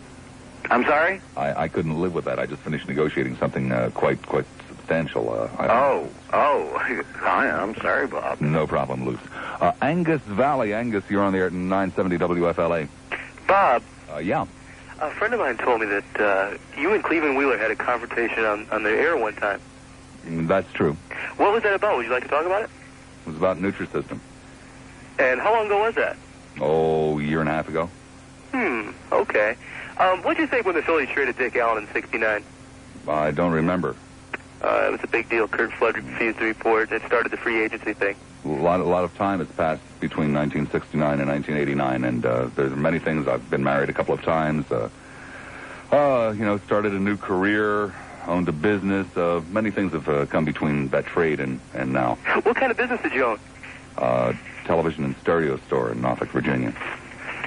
[SPEAKER 27] I'm sorry?
[SPEAKER 1] I couldn't live with that. I just finished negotiating something quite substantial.
[SPEAKER 27] I'm sorry, Bob.
[SPEAKER 1] No problem, Luce. Angus Valley. Angus, you're on the air at 970 WFLA.
[SPEAKER 2] Bob.
[SPEAKER 1] Yeah.
[SPEAKER 2] A friend of mine told me that you and Cleveland Wheeler had a confrontation on the air one time.
[SPEAKER 1] That's true.
[SPEAKER 2] What was that about? Would you like to talk about it?
[SPEAKER 1] It was about Nutrisystem.
[SPEAKER 2] And how long ago was that?
[SPEAKER 1] Oh, a year and a half ago.
[SPEAKER 2] Okay. What did you think when the Phillies traded Dick Allen in '69?
[SPEAKER 1] I don't remember.
[SPEAKER 2] It was a big deal. Kurt Flood refused to report. It started the free agency thing.
[SPEAKER 1] A lot of time has passed between 1969 and 1989, and there's many things. I've been married a couple of times. Started a new career, owned a business. Many things have come between that trade and now.
[SPEAKER 2] What kind of business did you own?
[SPEAKER 1] Television and stereo store in Norfolk, Virginia.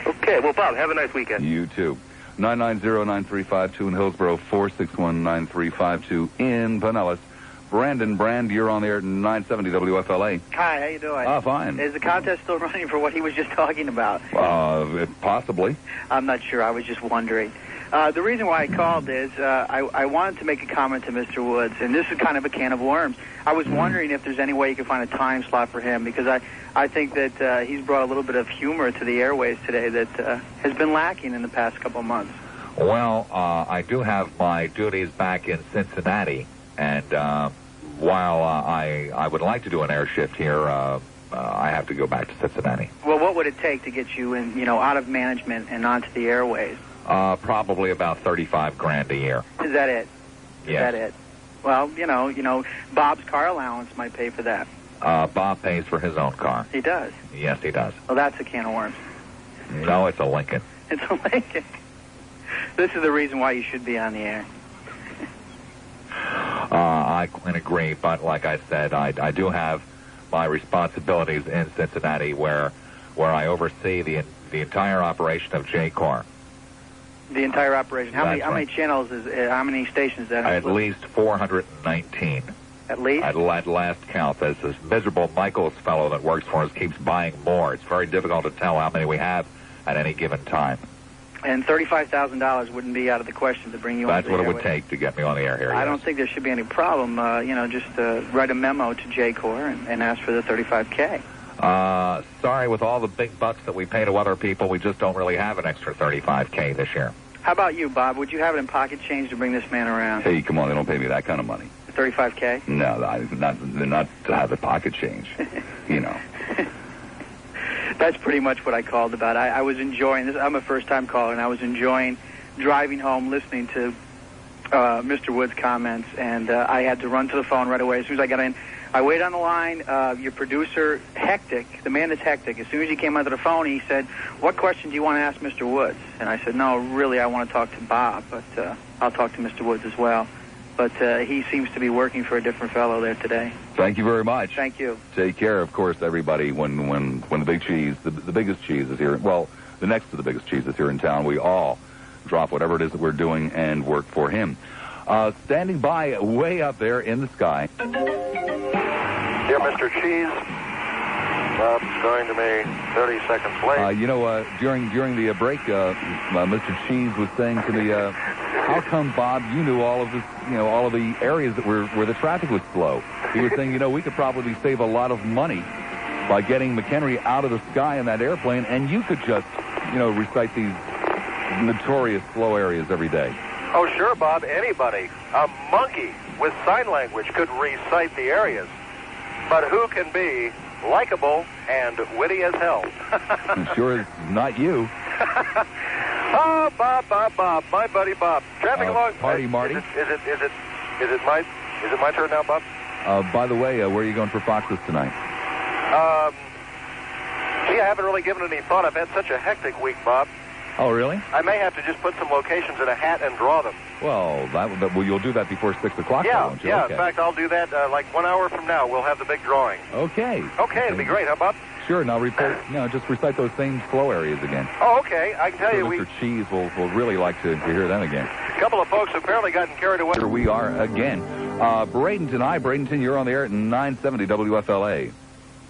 [SPEAKER 2] Okay. Well, Bob, have a nice weekend.
[SPEAKER 1] You too. 990-9352 in Hillsborough, 461-9352 in Pinellas. Brand, you're on the air at 970 WFLA.
[SPEAKER 6] Hi, how you doing?
[SPEAKER 1] Fine.
[SPEAKER 6] Is the contest still running for what he was just talking about?
[SPEAKER 1] Possibly.
[SPEAKER 6] I'm not sure. I was just wondering. The reason why I called is I wanted to make a comment to Mr. Woods, and this is kind of a can of worms. I was wondering if there's any way you could find a time slot for him, because I think that he's brought a little bit of humor to the airways today that has been lacking in the past couple of months.
[SPEAKER 7] Well, I do have my duties back in Cincinnati, and while I would like to do an air shift here, I have to go back to Cincinnati.
[SPEAKER 6] Well, what would it take to get you in, out of management and onto the airways?
[SPEAKER 7] Probably about $35,000 a year.
[SPEAKER 6] Is that it?
[SPEAKER 7] Yes.
[SPEAKER 6] Is that it? Well, Bob's car allowance might pay for that.
[SPEAKER 7] Bob pays for his own car.
[SPEAKER 6] He does?
[SPEAKER 7] Yes, he does.
[SPEAKER 6] Well, that's a can of worms.
[SPEAKER 7] No, it's a Lincoln.
[SPEAKER 6] It's a Lincoln. This is the reason why you should be on the air.
[SPEAKER 7] I can agree, but like I said, I do have my responsibilities in Cincinnati where I oversee the entire operation of J-Corps.
[SPEAKER 6] The entire operation. How many channels how many stations is that?
[SPEAKER 7] At least 419.
[SPEAKER 6] At least?
[SPEAKER 7] At last count. There's this miserable Michaels fellow that works for us keeps buying more. It's very difficult to tell how many we have at any given time.
[SPEAKER 6] And $35,000 wouldn't be out of the question to bring you on the air.
[SPEAKER 7] That's what it would take to get me on the air here.
[SPEAKER 6] I don't think there should be any problem. Just write a memo to J-Corps and ask for the $35K.
[SPEAKER 7] Sorry, with all the big bucks that we pay to other people, we just don't really have an extra $35K this year.
[SPEAKER 6] How about you, Bob? Would you have it in pocket change to bring this man around?
[SPEAKER 1] Hey, come on, they don't pay me that kind of money.
[SPEAKER 6] $35K?
[SPEAKER 1] No, not to have the pocket change.
[SPEAKER 6] That's pretty much what I called about. I was enjoying this. I'm a first-time caller, and I was enjoying driving home, listening to Mr. Wood's comments, and I had to run to the phone right away. As soon as I got in, I waited on the line. Your producer, Hectic, the man that's Hectic, as soon as he came onto the phone, he said, "What question do you want to ask Mr. Woods?" And I said, "No, really, I want to talk to Bob, but I'll talk to Mr. Woods as well." But he seems to be working for a different fellow there today.
[SPEAKER 1] Thank you very much.
[SPEAKER 6] Thank you.
[SPEAKER 1] Take care, of course, everybody. When the big cheese, the biggest cheese is here, well, the next to the biggest cheese is here in town, we all drop whatever it is that we're doing and work for him. Standing by way up there in the sky.
[SPEAKER 22] Dear Mr. Cheese, Bob's going to be 30 seconds late.
[SPEAKER 1] During the break, Mr. Cheese was saying to me, how come, Bob, you knew all of this, all of the areas that where the traffic was slow? He was saying, we could probably save a lot of money by getting McHenry out of the sky in that airplane, and you could just, recite these notorious slow areas every day.
[SPEAKER 22] Oh, sure, Bob. Anybody, a monkey with sign language could recite the areas. But who can be likable and witty as hell?
[SPEAKER 1] I'm sure it's not you.
[SPEAKER 22] Oh, Bob, my buddy Bob. Traffic along.
[SPEAKER 1] Party Marty.
[SPEAKER 22] Is it my turn now, Bob?
[SPEAKER 1] By the way, where are you going for Foxes tonight?
[SPEAKER 22] Gee, I haven't really given it any thought. I've had such a hectic week, Bob.
[SPEAKER 1] Oh, really?
[SPEAKER 22] I may have to just put some locations in a hat and draw them.
[SPEAKER 1] Well, you'll do that before 6 o'clock, won't you?
[SPEAKER 22] Yeah.
[SPEAKER 1] Okay.
[SPEAKER 22] In fact, I'll do that like 1 hour from now. We'll have the big drawing.
[SPEAKER 1] Okay.
[SPEAKER 22] Okay, it'll be great, huh, Bob?
[SPEAKER 1] Sure. Now, just recite those same slow areas again.
[SPEAKER 22] Oh, okay. I can tell you
[SPEAKER 1] Mr. Cheese will really like to hear them again.
[SPEAKER 22] A couple of folks apparently gotten carried away.
[SPEAKER 1] Here we are again. Bradenton, hi, Bradenton. You're on the air at 970 WFLA.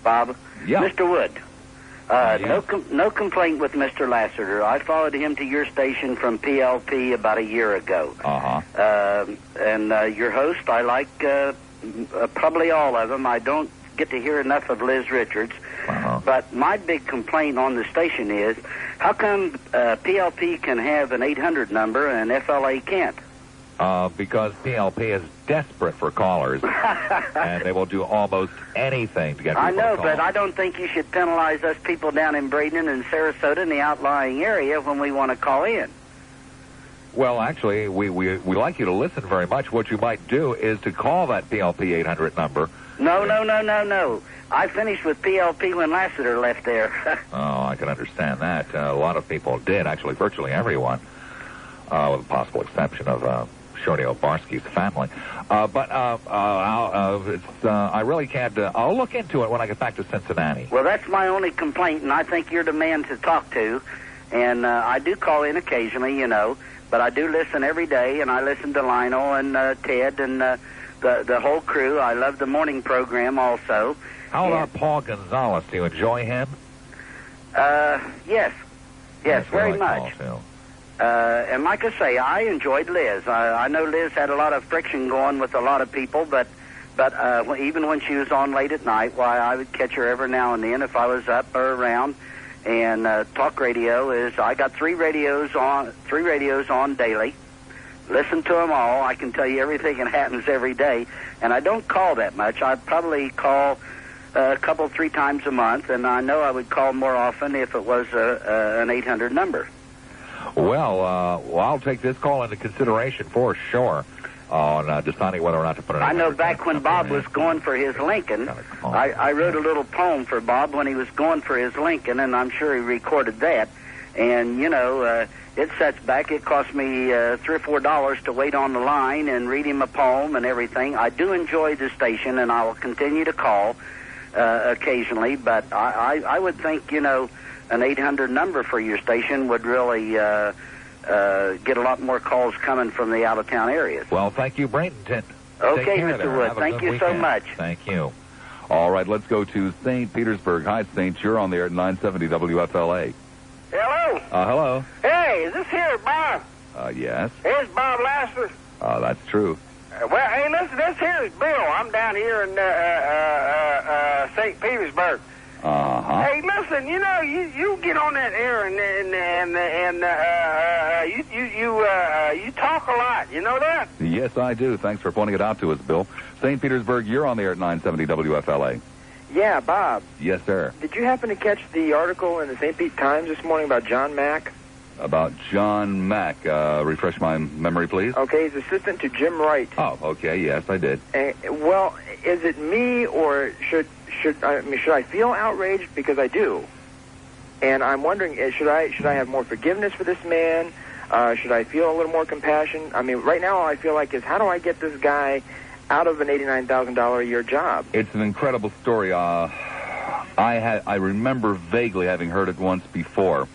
[SPEAKER 11] Bob?
[SPEAKER 1] Yeah.
[SPEAKER 11] Mr. Wood.
[SPEAKER 1] Yeah.
[SPEAKER 11] No complaint with Mr. Lassiter. I followed him to your station from PLP about a year ago. And your host, I like probably all of them. I don't get to hear enough of Liz Richards. But my big complaint on the station is, how come PLP can have an 800 number and FLA can't?
[SPEAKER 7] Because PLP is desperate for callers, and they will do almost anything to get people
[SPEAKER 11] I know,
[SPEAKER 7] to call.
[SPEAKER 11] but I don't think you should penalize us people down in Bradenton and Sarasota in the outlying area when we want to call in.
[SPEAKER 7] Well, actually, we like you to listen very much. What you might do is to call that PLP 800 number.
[SPEAKER 11] No. I finished with PLP when Lassiter left there.
[SPEAKER 7] Oh, I can understand that. A lot of people did, actually, virtually everyone, with the possible exception of Shorty Obarski's family. I really can't. I'll look into it when I get back to Cincinnati.
[SPEAKER 11] Well, that's my only complaint, and I think you're the man to talk to. And I do call in occasionally, but I do listen every day, and I listen to Lionel and Ted and the whole crew. I love the morning program also.
[SPEAKER 7] How about Paul Gonzalez? Do you enjoy him?
[SPEAKER 11] Yes, very much. And like I say, I enjoyed Liz. I know Liz had a lot of friction going with a lot of people, but even when she was on late at night, why, I would catch her every now and then if I was up or around. And talk radio is, I got three radios on daily. Listen to them all. I can tell you everything that happens every day. And I don't call that much. I probably call a couple, 3 times a month, and I know I would call more often if it was an 800 number.
[SPEAKER 7] Well, I'll take this call into consideration for sure on deciding whether or not to put it.
[SPEAKER 11] I know back when Bob was going for his Lincoln, I wrote a little poem for Bob when he was going for his Lincoln, and I'm sure he recorded that. And, it sets back. It cost me $3 or $4 to wait on the line and read him a poem and everything. I do enjoy the station, and I will continue to call occasionally, but I would think, an 800 number for your station would really get a lot more calls coming from the out-of-town areas.
[SPEAKER 7] Well, thank you, Bradenton.
[SPEAKER 11] Okay, Mr. Wood. Thank you so much.
[SPEAKER 7] Thank you.
[SPEAKER 1] All right, let's go to St. Petersburg. Hi, St. You're on the air at 970 WFLA.
[SPEAKER 3] Hello?
[SPEAKER 1] Hello.
[SPEAKER 3] Hey, is this here Bob?
[SPEAKER 1] Yes.
[SPEAKER 3] Here's Bob Lassiter.
[SPEAKER 1] That's true.
[SPEAKER 3] Well, hey, listen, this here is Bill. I'm down here in St. Petersburg. Hey, listen, you get on that air and you talk a lot. You know that?
[SPEAKER 1] Yes, I do. Thanks for pointing it out to us, Bill. St. Petersburg, you're on the air at 970 WFLA.
[SPEAKER 12] Yeah, Bob.
[SPEAKER 1] Yes, sir.
[SPEAKER 12] Did you happen to catch the article in the St. Pete Times this morning about John Mack?
[SPEAKER 1] About John Mack. Refresh my memory, please.
[SPEAKER 12] Okay, he's assistant to Jim Wright.
[SPEAKER 1] Oh, okay. Yes, I did.
[SPEAKER 12] Well, is it me, or should I feel outraged? Because I do. And I'm wondering, should I have more forgiveness for this man? Should I feel a little more compassion? I mean, right now all I feel like is, how do I get this guy out of an $89,000 a year job? It's
[SPEAKER 1] an incredible story. I remember vaguely having heard it once before,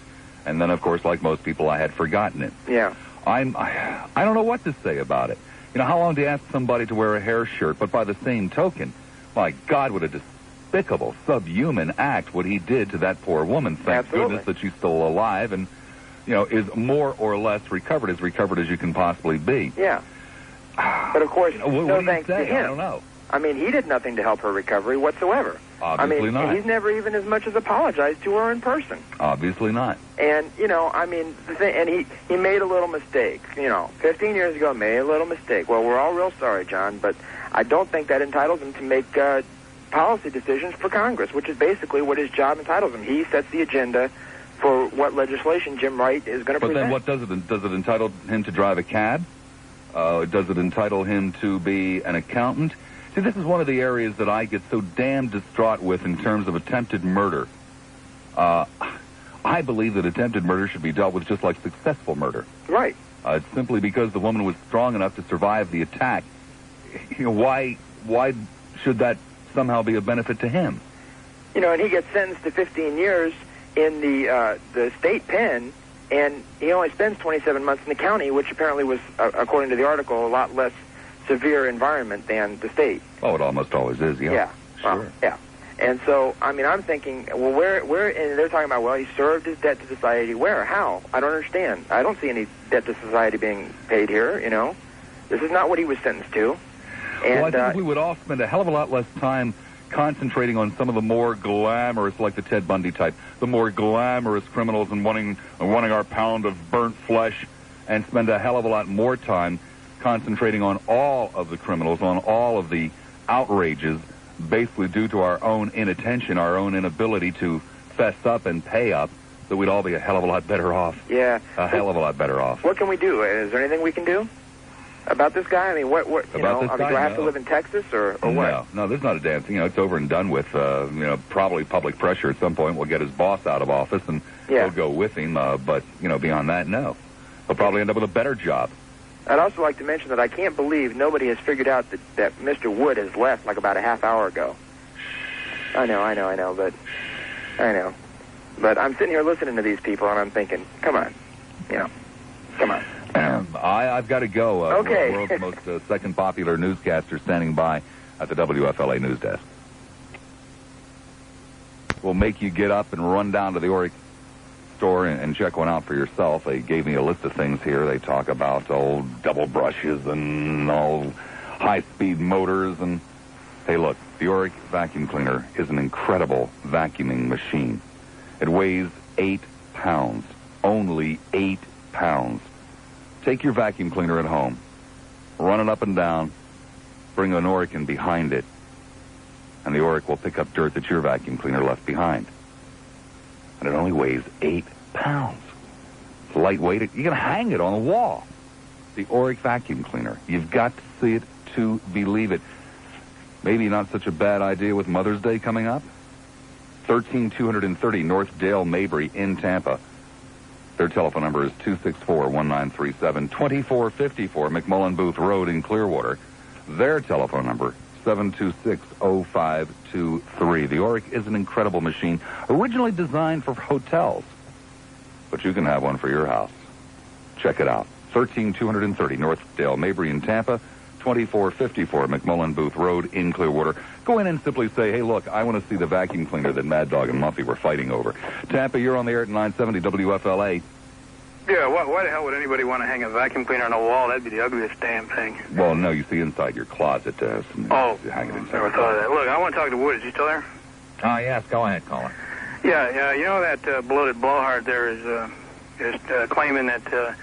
[SPEAKER 1] and then, of course, like most people, I had forgotten it.
[SPEAKER 12] Yeah.
[SPEAKER 1] I don't know what to say about it. How long do you ask somebody to wear a hair shirt? But by the same token, my God, what a despicable, subhuman act what he did to that poor woman. Thank goodness that she's still alive and, is more or less recovered as you can possibly be.
[SPEAKER 12] Yeah. But, of course, no thanks to him.
[SPEAKER 1] I don't know.
[SPEAKER 12] I mean, he did nothing to help her recovery whatsoever.
[SPEAKER 1] Obviously not.
[SPEAKER 12] He's never even as much as apologized to her in person.
[SPEAKER 1] Obviously not.
[SPEAKER 12] And, he made a little mistake. 15 years ago, made a little mistake. Well, we're all real sorry, John, but I don't think that entitles him to make policy decisions for Congress, which is basically what his job entitles him. He sets the agenda for what legislation Jim Wright is going to present.
[SPEAKER 1] But then what does it? Does it entitle him to drive a cab? Does it entitle him to be an accountant? See, this is one of the areas that I get so damn distraught with in terms of attempted murder. I believe that attempted murder should be dealt with just like successful murder.
[SPEAKER 12] Right.
[SPEAKER 1] It's simply because the woman was strong enough to survive the attack. Why should that somehow be a benefit to him?
[SPEAKER 12] and he gets sentenced to 15 years in the state pen, and he only spends 27 months in the county, which apparently was, according to the article, a lot less severe environment than the state.
[SPEAKER 1] Oh, it almost always is, yeah.
[SPEAKER 12] Yeah.
[SPEAKER 1] Sure.
[SPEAKER 12] Well, yeah. And so, I mean, I'm thinking, well, where, and they're talking about, well, he served his debt to society. Where? How? I don't understand. I don't see any debt to society being paid here, This is not what he was sentenced to. And,
[SPEAKER 1] well, I think we would all spend a hell of a lot less time concentrating on some of the more glamorous, like the Ted Bundy type, the more glamorous criminals and wanting our pound of burnt flesh, and spend a hell of a lot more time concentrating on all of the criminals, on all of the outrages, basically due to our own inattention, our own inability to fess up and pay up, that we'd all be a hell of a lot better off.
[SPEAKER 12] Yeah.
[SPEAKER 1] A hell of a lot better off.
[SPEAKER 12] What can we do? Is there anything we can do about this guy? I mean, what do I have to live in Texas or what?
[SPEAKER 1] No, there's not a damn thing. It's over and done with. Probably public pressure at some point will get his boss out of office, and he'll go with him. But, beyond that, no. He'll probably end up with a better job.
[SPEAKER 12] I'd also like to mention that I can't believe nobody has figured out that Mr. Wood has left like about a half hour ago. I know, but I'm sitting here listening to these people, and I'm thinking, come on.
[SPEAKER 1] I've got to go.
[SPEAKER 12] Okay.
[SPEAKER 1] We're the most second popular newscaster standing by at the WFLA news desk. We'll make you get up and run down to the Oric store and check one out for yourself. They gave me a list of things here. They talk about old double brushes and all high-speed motors. And hey, look, the Oric vacuum cleaner is an incredible vacuuming machine. It weighs 8 pounds, only 8 pounds. Take your vacuum cleaner at home, run it up and down, bring an Oric in behind it, and the Oric will pick up dirt that your vacuum cleaner left behind. And it only weighs 8 pounds. It's lightweight. You can hang it on the wall. The Oric vacuum cleaner. You've got to see it to believe it. Maybe not such a bad idea with Mother's Day coming up. 13230 North Dale Mabry in Tampa. Their telephone number is 264-1937, 2454 McMullen Booth Road in Clearwater. Their telephone number, 726-0523. The Oric is an incredible machine, originally designed for hotels, but you can have one for your house. Check it out. 13230 North Dale Mabry in Tampa, 2454 McMullen Booth Road in Clearwater. Go in and simply say, hey, look, I want to see the vacuum cleaner that Mad Dog and Muffy were fighting over. Tampa, you're on the air at 970 WFLA.
[SPEAKER 21] Yeah, why the hell would anybody want to hang a vacuum cleaner on a wall? That'd be the ugliest damn thing.
[SPEAKER 1] Well, no, you see inside your closet.
[SPEAKER 21] You hang it inside. Never thought of that. Look, I want to talk to Wood. Is he still there?
[SPEAKER 7] Yes, go ahead, caller.
[SPEAKER 21] Yeah, you know that bloated blowhard there is claiming that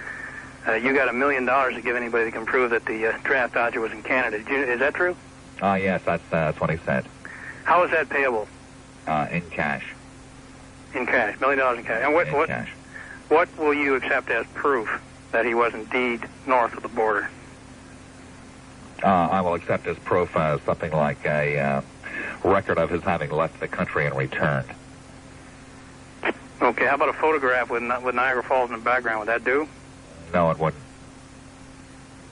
[SPEAKER 21] you got $1 million to give anybody that can prove that the draft dodger was in Canada. Is that true?
[SPEAKER 7] Yes, that's what he said.
[SPEAKER 21] How is that payable?
[SPEAKER 7] In cash.
[SPEAKER 21] In cash, $1 million in cash. And
[SPEAKER 7] cash.
[SPEAKER 21] What will you accept as proof that he was indeed north of the border?
[SPEAKER 7] I will accept as proof something like a record of his having left the country and returned.
[SPEAKER 21] Okay, how about a photograph with Niagara Falls in the background? Would that do?
[SPEAKER 7] No, it wouldn't.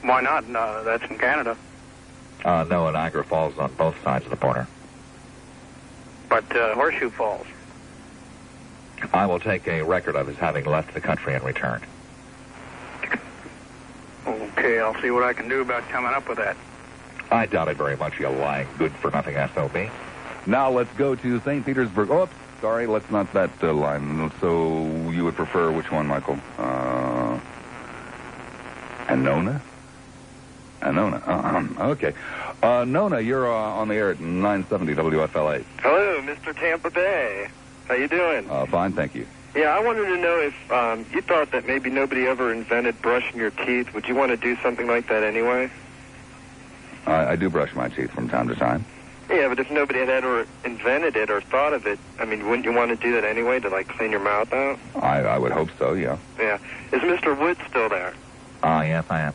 [SPEAKER 21] Why not? No, that's in Canada.
[SPEAKER 7] No, Niagara Falls on both sides of the border.
[SPEAKER 21] But Horseshoe Falls?
[SPEAKER 7] I will take a record of his having left the country and returned.
[SPEAKER 21] Okay, I'll see what I can do about coming up with that.
[SPEAKER 7] I doubt it very much, you lying, good-for-nothing SOB.
[SPEAKER 1] Now let's go to St. Petersburg. Oh, sorry, let's not that line. So you would prefer which one, Michael? Nona? Okay. Nona, you're on the air at 970 WFLA.
[SPEAKER 9] Hello, Mr. Tampa Bay. How you doing?
[SPEAKER 1] Fine, thank you.
[SPEAKER 9] Yeah, I wanted to know if you thought that maybe nobody ever invented brushing your teeth. Would you want to do something like that anyway?
[SPEAKER 1] I do brush my teeth from time to time.
[SPEAKER 9] Yeah, but if nobody had ever invented it or thought of it, I mean, wouldn't you want to do that anyway to, like, clean your mouth out?
[SPEAKER 1] I would hope so, yeah.
[SPEAKER 9] Yeah. Is Mr. Wood still there?
[SPEAKER 7] Yes, I am.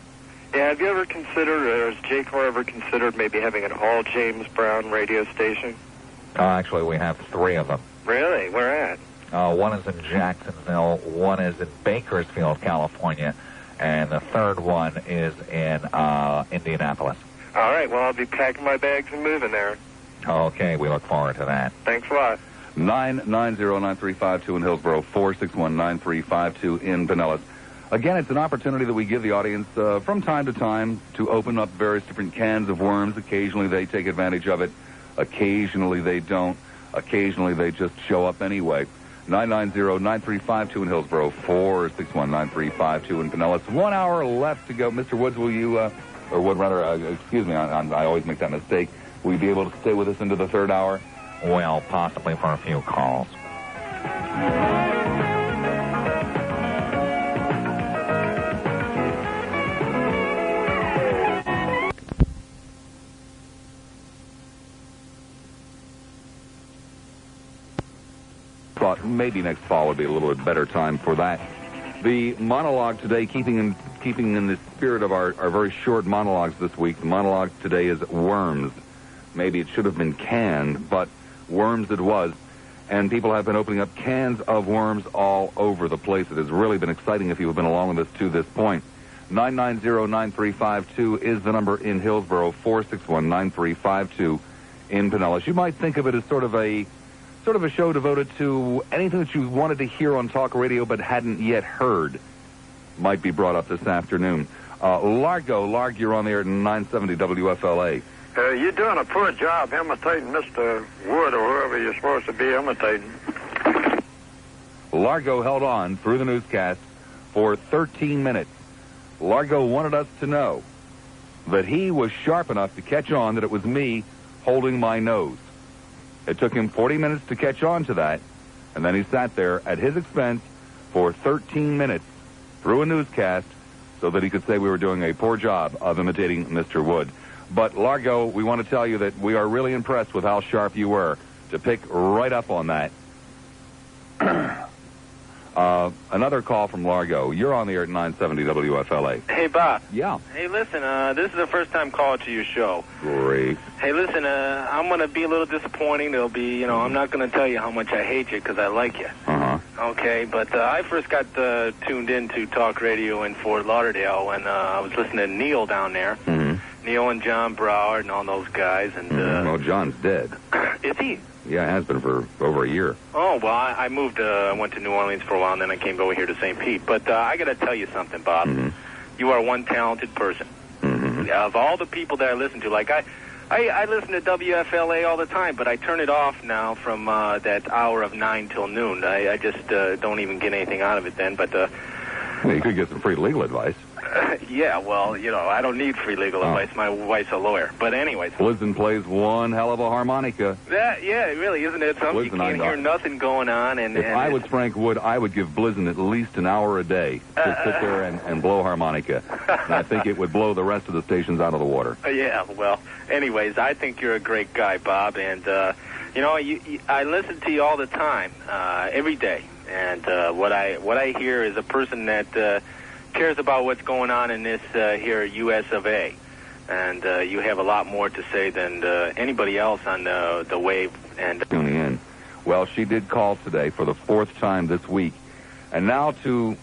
[SPEAKER 9] Yeah, have you ever considered, or has J-Car ever considered maybe having an all James Brown radio station?
[SPEAKER 7] Actually, we have 3 of them.
[SPEAKER 9] Really? Where at?
[SPEAKER 7] One is in Jacksonville, one is in Bakersfield, California, and the third one is in Indianapolis.
[SPEAKER 9] All right, well, I'll be packing my bags and moving there.
[SPEAKER 7] Okay, we look forward to that.
[SPEAKER 9] Thanks a lot.
[SPEAKER 1] 990-9352 in Hillsborough, 461-9352 in Pinellas. Again, it's an opportunity that we give the audience from time to time to open up various different cans of worms. Occasionally they take advantage of it. Occasionally they don't. Occasionally they just show up anyway. 990-9352 in Hillsborough, 461-9352 in Pinellas. 1 hour left to go. Mr. Woods, will you, or Wood, rather, excuse me, I always make that mistake. Will you be able to stay with us into the third hour?
[SPEAKER 7] Well, possibly for a few calls.
[SPEAKER 1] Thought maybe next fall would be a little bit better time for that. The monologue today, keeping in the spirit of our very short monologues this week, the monologue today is worms. Maybe it should have been canned, but worms it was. And people have been opening up cans of worms all over the place. It has really been exciting if you have been along with us to this point. 990-9352 is the number in Hillsborough, 461-9352 in Pinellas. You might think of it as sort of a show devoted to anything that you wanted to hear on talk radio but hadn't yet heard might be brought up this afternoon. Larg, you're on the air at 970 WFLA.
[SPEAKER 25] You're doing a poor job imitating Mr. Wood or whoever you're supposed to be imitating.
[SPEAKER 1] Largo held on through the newscast for 13 minutes. Largo wanted us to know that he was sharp enough to catch on that it was me holding my nose. It took him 40 minutes to catch on to that, and then he sat there at his expense for 13 minutes through a newscast so that he could say we were doing a poor job of imitating Mr. Wood. But, Largo, we want to tell you that we are really impressed with how sharp you were to pick right up on that. Another call from Largo. You're on the air at 970 WFLA.
[SPEAKER 13] Hey, Bob.
[SPEAKER 1] Yeah.
[SPEAKER 13] Hey, listen, this is the first time call to your show.
[SPEAKER 1] Great.
[SPEAKER 13] Hey, listen, I'm going to be a little disappointing. There'll be, I'm not going to tell you how much I hate you because I like you.
[SPEAKER 1] Uh-huh.
[SPEAKER 13] Okay, but I first got tuned into talk radio in Fort Lauderdale when I was listening to Neil down there.
[SPEAKER 1] Mm-hmm.
[SPEAKER 13] Neil and John Broward and all those guys. And
[SPEAKER 1] well, John's dead.
[SPEAKER 13] Is he?
[SPEAKER 1] Yeah, has been for over a year.
[SPEAKER 13] Oh, well, I moved, I went to New Orleans for a while, and then I came over here to St. Pete. But I got to tell you something, Bob.
[SPEAKER 1] Mm-hmm.
[SPEAKER 13] You are one talented person.
[SPEAKER 1] Mm-hmm.
[SPEAKER 13] Of all the people that I listen to, like I listen to WFLA all the time, but I turn it off now from that hour of 9 till noon. I just don't even get anything out of it then. But
[SPEAKER 1] well, you could get some free legal advice.
[SPEAKER 13] Yeah, well, I don't need free legal advice. My wife's a lawyer. But anyways.
[SPEAKER 1] Blizzin plays one hell of a harmonica.
[SPEAKER 13] Yeah, really, isn't it something? You can't hear nothing going on. And
[SPEAKER 1] if I was Frank Wood, I would give Blizzin at least an hour a day to sit there and blow harmonica. And I think it would blow the rest of the stations out of the water.
[SPEAKER 13] Yeah, well, anyways, I think you're a great guy, Bob. And, I listen to you all the time, every day. And what I hear is a person that cares about what's going on in this here U.S. of A. And you have a lot more to say than anybody else on the wave. And
[SPEAKER 1] tuning in. Well, she did call today for the fourth time this week. And now to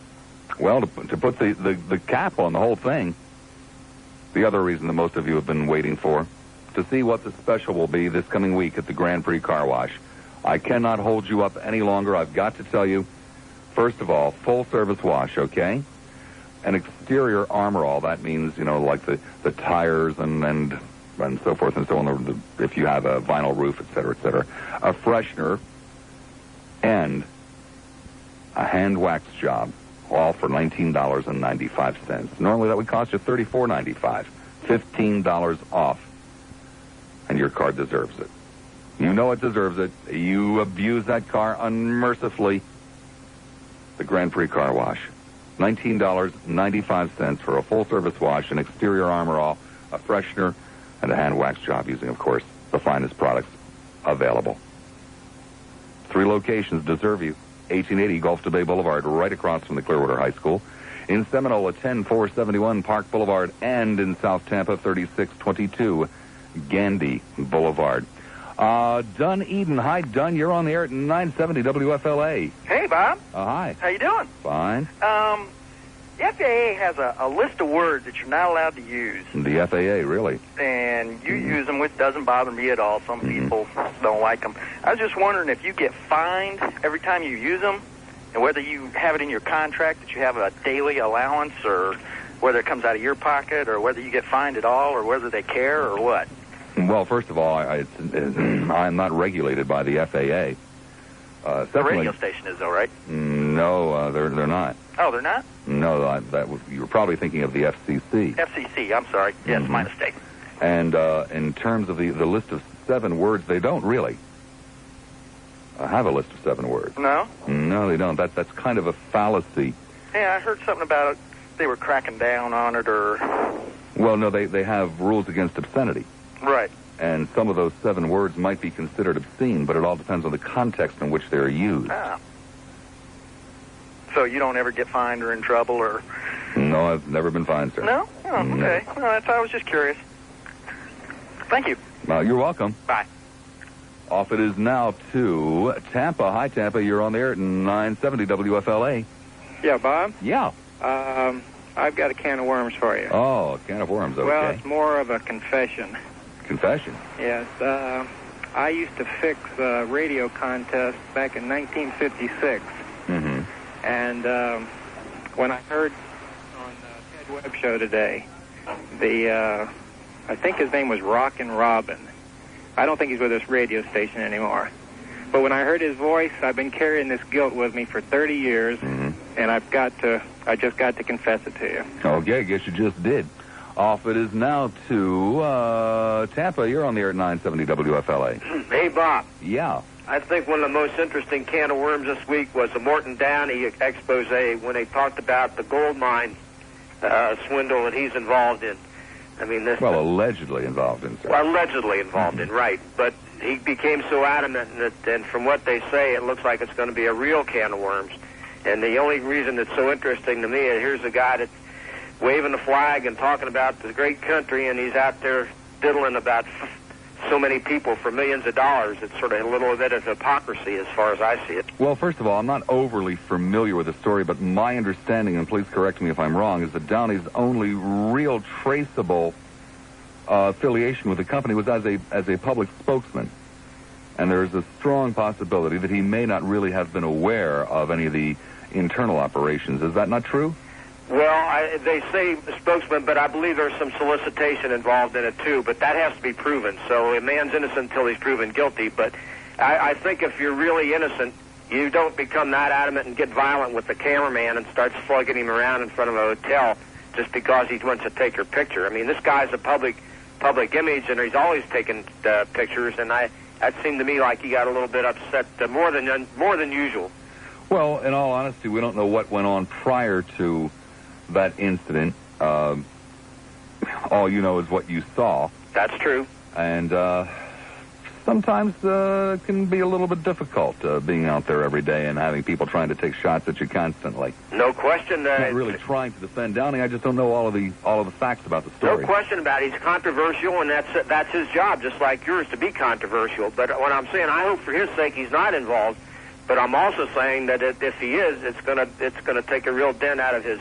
[SPEAKER 1] put the cap on the whole thing, the other reason that most of you have been waiting for, to see what the special will be this coming week at the Grand Prix Car Wash. I cannot hold you up any longer. I've got to tell you, first of all, full service wash, okay? An exterior armor all. That means, like the tires and so forth and so on, if you have a vinyl roof, et cetera, et cetera. A freshener and a hand wax job, all for $19.95. Normally that would cost you $34.95. $15 off. And your car deserves it. You know it deserves it. You abuse that car unmercifully. The Grand Prix Car Wash. $19.95 for a full-service wash, an exterior armor all, a freshener, and a hand wax job using, of course, the finest products available. 3 locations deserve you. 1880 Gulf to Bay Boulevard, right across from the Clearwater High School. In Seminole, 10471 Park Boulevard, and in South Tampa, 3622 Gandy Boulevard. Dunedin. Hi, Dun. You're on the air at 970 WFLA.
[SPEAKER 14] Hey, Bob.
[SPEAKER 1] Hi.
[SPEAKER 14] How you doing?
[SPEAKER 1] Fine.
[SPEAKER 6] The FAA has a list of words that you're not allowed to use.
[SPEAKER 1] The FAA, really?
[SPEAKER 6] And you use them, which doesn't bother me at all. Some people don't like them. I was just wondering if you get fined every time you use them, and whether you have it in your contract that you have a daily allowance, or whether it comes out of your pocket, or whether you get fined at all, or whether they care, or what.
[SPEAKER 1] Well, first of all, I'm not regulated by the FAA.
[SPEAKER 6] The radio station is, though, right?
[SPEAKER 1] No, they're not.
[SPEAKER 6] Oh, they're not?
[SPEAKER 1] No, you were probably thinking of the FCC.
[SPEAKER 6] FCC, I'm sorry. Yes, my mistake.
[SPEAKER 1] And in terms of the list of 7 words, they don't really have a list of 7 words.
[SPEAKER 6] No?
[SPEAKER 1] No, they don't. That's kind of a fallacy.
[SPEAKER 6] Yeah, I heard something about it. They were cracking down on it, or...
[SPEAKER 1] Well, no, they have rules against obscenity.
[SPEAKER 6] Right.
[SPEAKER 1] And some of those 7 words might be considered obscene, but it all depends on the context in which they're used.
[SPEAKER 6] Ah. So you don't ever get fined or in trouble, or...
[SPEAKER 1] No, I've never been fined, sir.
[SPEAKER 6] No? Oh, okay. Well, I was just curious. Thank you.
[SPEAKER 1] You're welcome.
[SPEAKER 6] Bye.
[SPEAKER 1] Off it is now to Tampa. Hi, Tampa. You're on the air at 970 WFLA.
[SPEAKER 14] Yeah, Bob?
[SPEAKER 1] Yeah.
[SPEAKER 14] I've got a can of worms for you.
[SPEAKER 1] Oh, a can of worms, okay.
[SPEAKER 14] Well, it's more of a confession.
[SPEAKER 1] Confession?
[SPEAKER 14] Yes. I used to fix radio contests back in 1956.
[SPEAKER 1] Mm-hmm.
[SPEAKER 14] And when I heard on Ted Webb show today, I think his name was Rockin' Robin. I don't think he's with this radio station anymore. But when I heard his voice, I've been carrying this guilt with me for 30 years, and I just got to confess it to you.
[SPEAKER 1] Okay, I guess you just did. Off it is now to Tampa. You're on the air at 970 WFLA.
[SPEAKER 15] Hey, Bob.
[SPEAKER 1] Yeah.
[SPEAKER 15] I think one of the most interesting can of worms this week was the Morton Downey expose when they talked about the gold mine swindle that he's involved in. I mean, this.
[SPEAKER 1] Well, allegedly involved in, sir.
[SPEAKER 15] Well, allegedly involved in, right. But he became so adamant that, and from what they say, it looks like it's going to be a real can of worms. And the only reason it's so interesting to me is here's a guy that's waving the flag and talking about the great country, and he's out there diddling about so many people for millions of dollars. It's sort of a little bit of hypocrisy as far as I see it.
[SPEAKER 1] Well, first of all, I'm not overly familiar with the story, but my understanding, and please correct me if I'm wrong, is that Downey's only real traceable affiliation with the company was as a public spokesman. And there's a strong possibility that he may not really have been aware of any of the internal operations. Is that not true?
[SPEAKER 15] Well, they say spokesman, but I believe there's some solicitation involved in it, too. But that has to be proven. So a man's innocent until he's proven guilty. But I think if you're really innocent, you don't become that adamant and get violent with the cameraman and start slugging him around in front of a hotel just because he wants to take your picture. I mean, this guy's a public image, and he's always taking pictures. And that seemed to me like he got a little bit upset, more than usual.
[SPEAKER 1] Well, in all honesty, we don't know what went on prior to that incident. All you know is what you saw.
[SPEAKER 15] That's true.
[SPEAKER 1] And sometimes it can be a little bit difficult being out there every day and having people trying to take shots at you constantly.
[SPEAKER 15] No question.
[SPEAKER 1] I'm not really trying to defend Downey. I just don't know all of the facts about the story.
[SPEAKER 15] No question about it. He's controversial, and that's his job, just like yours, to be controversial. But what I'm saying, I hope for his sake he's not involved. But I'm also saying that if he is, it's gonna take a real dent out of his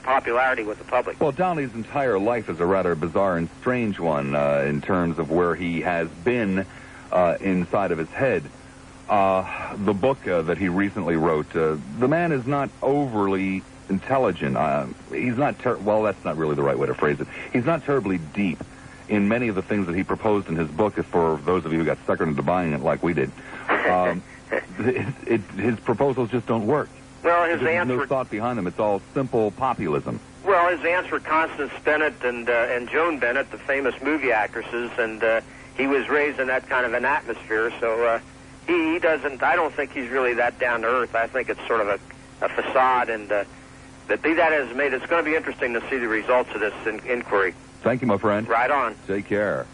[SPEAKER 15] popularity with the public.
[SPEAKER 1] Well, Downey's entire life is a rather bizarre and strange one in terms of where he has been inside of his head. The book that he recently wrote, the man is not overly intelligent. He's not, well, that's not really the right way to phrase it. He's not terribly deep in many of the things that he proposed in his book, for those of you who got suckered into buying it like we did. His proposals just don't work.
[SPEAKER 15] Well, his
[SPEAKER 1] There's
[SPEAKER 15] answer...
[SPEAKER 1] no thought behind them. It's all simple populism.
[SPEAKER 15] Well, his aunts were Constance Bennett and Joan Bennett, the famous movie actresses, and he was raised in that kind of an atmosphere, so he doesn't... I don't think he's really that down to earth. I think it's sort of a facade, and but be that as it may, it's going to be interesting to see the results of this inquiry.
[SPEAKER 1] Thank you, my friend.
[SPEAKER 15] Right on.
[SPEAKER 1] Take care.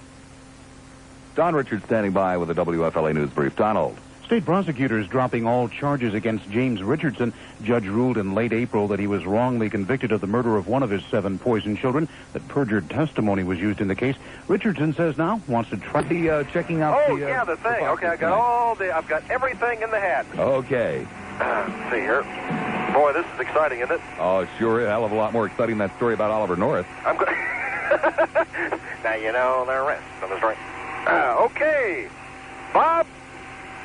[SPEAKER 1] Don Richards standing by with the WFLA News Brief. Donald.
[SPEAKER 26] State prosecutors dropping all charges against James Richardson. Judge ruled in late April that he was wrongly convicted of the murder of one of his 7 poisoned children, that perjured testimony was used in the case. Richardson says now wants to try checking out
[SPEAKER 22] the thing. Okay, I've got everything in the hat.
[SPEAKER 1] Okay.
[SPEAKER 22] See here. Boy, this is exciting, isn't it?
[SPEAKER 1] Oh, sure. A hell of a lot more exciting than that story about Oliver North.
[SPEAKER 22] I'm going. Now you know the rest of the story. Okay, Bob.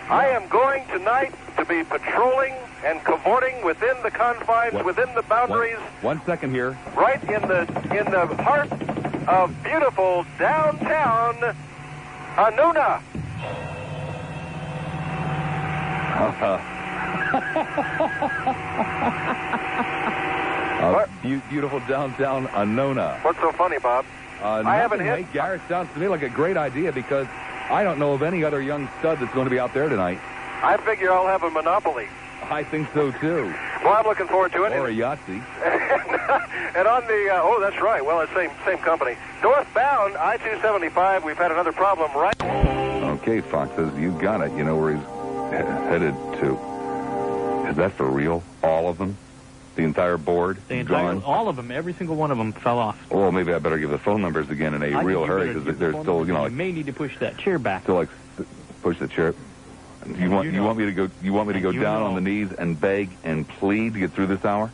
[SPEAKER 22] I am going tonight to be patrolling and cavorting within the confines, within the boundaries.
[SPEAKER 1] One second here.
[SPEAKER 22] Right in the heart of beautiful downtown Anuna.
[SPEAKER 1] Beautiful downtown Anona.
[SPEAKER 22] What's so funny, Bob?
[SPEAKER 1] I haven't hit. Hey, Garrett, sounds to me like a great idea because I don't know of any other young stud that's going to be out there tonight.
[SPEAKER 22] I figure I'll have a monopoly.
[SPEAKER 1] I think so, too.
[SPEAKER 22] Well, I'm looking forward to it.
[SPEAKER 1] Or a Yahtzee.
[SPEAKER 22] And on the, that's right. Well, it's same company. Northbound, I-275, we've had another problem, right?
[SPEAKER 1] Okay, Foxes, you got it. You know where he's headed to. Is that for real? All of them? The entire board? Gone?
[SPEAKER 4] All of them. Every single one of them fell off.
[SPEAKER 1] Well, maybe I better give the phone numbers again in a real hurry because they're still,
[SPEAKER 4] you may need to push that chair back.
[SPEAKER 1] Still like push the chair. You want me to go? You want me to go down on the knees and beg and plead to get through this hour?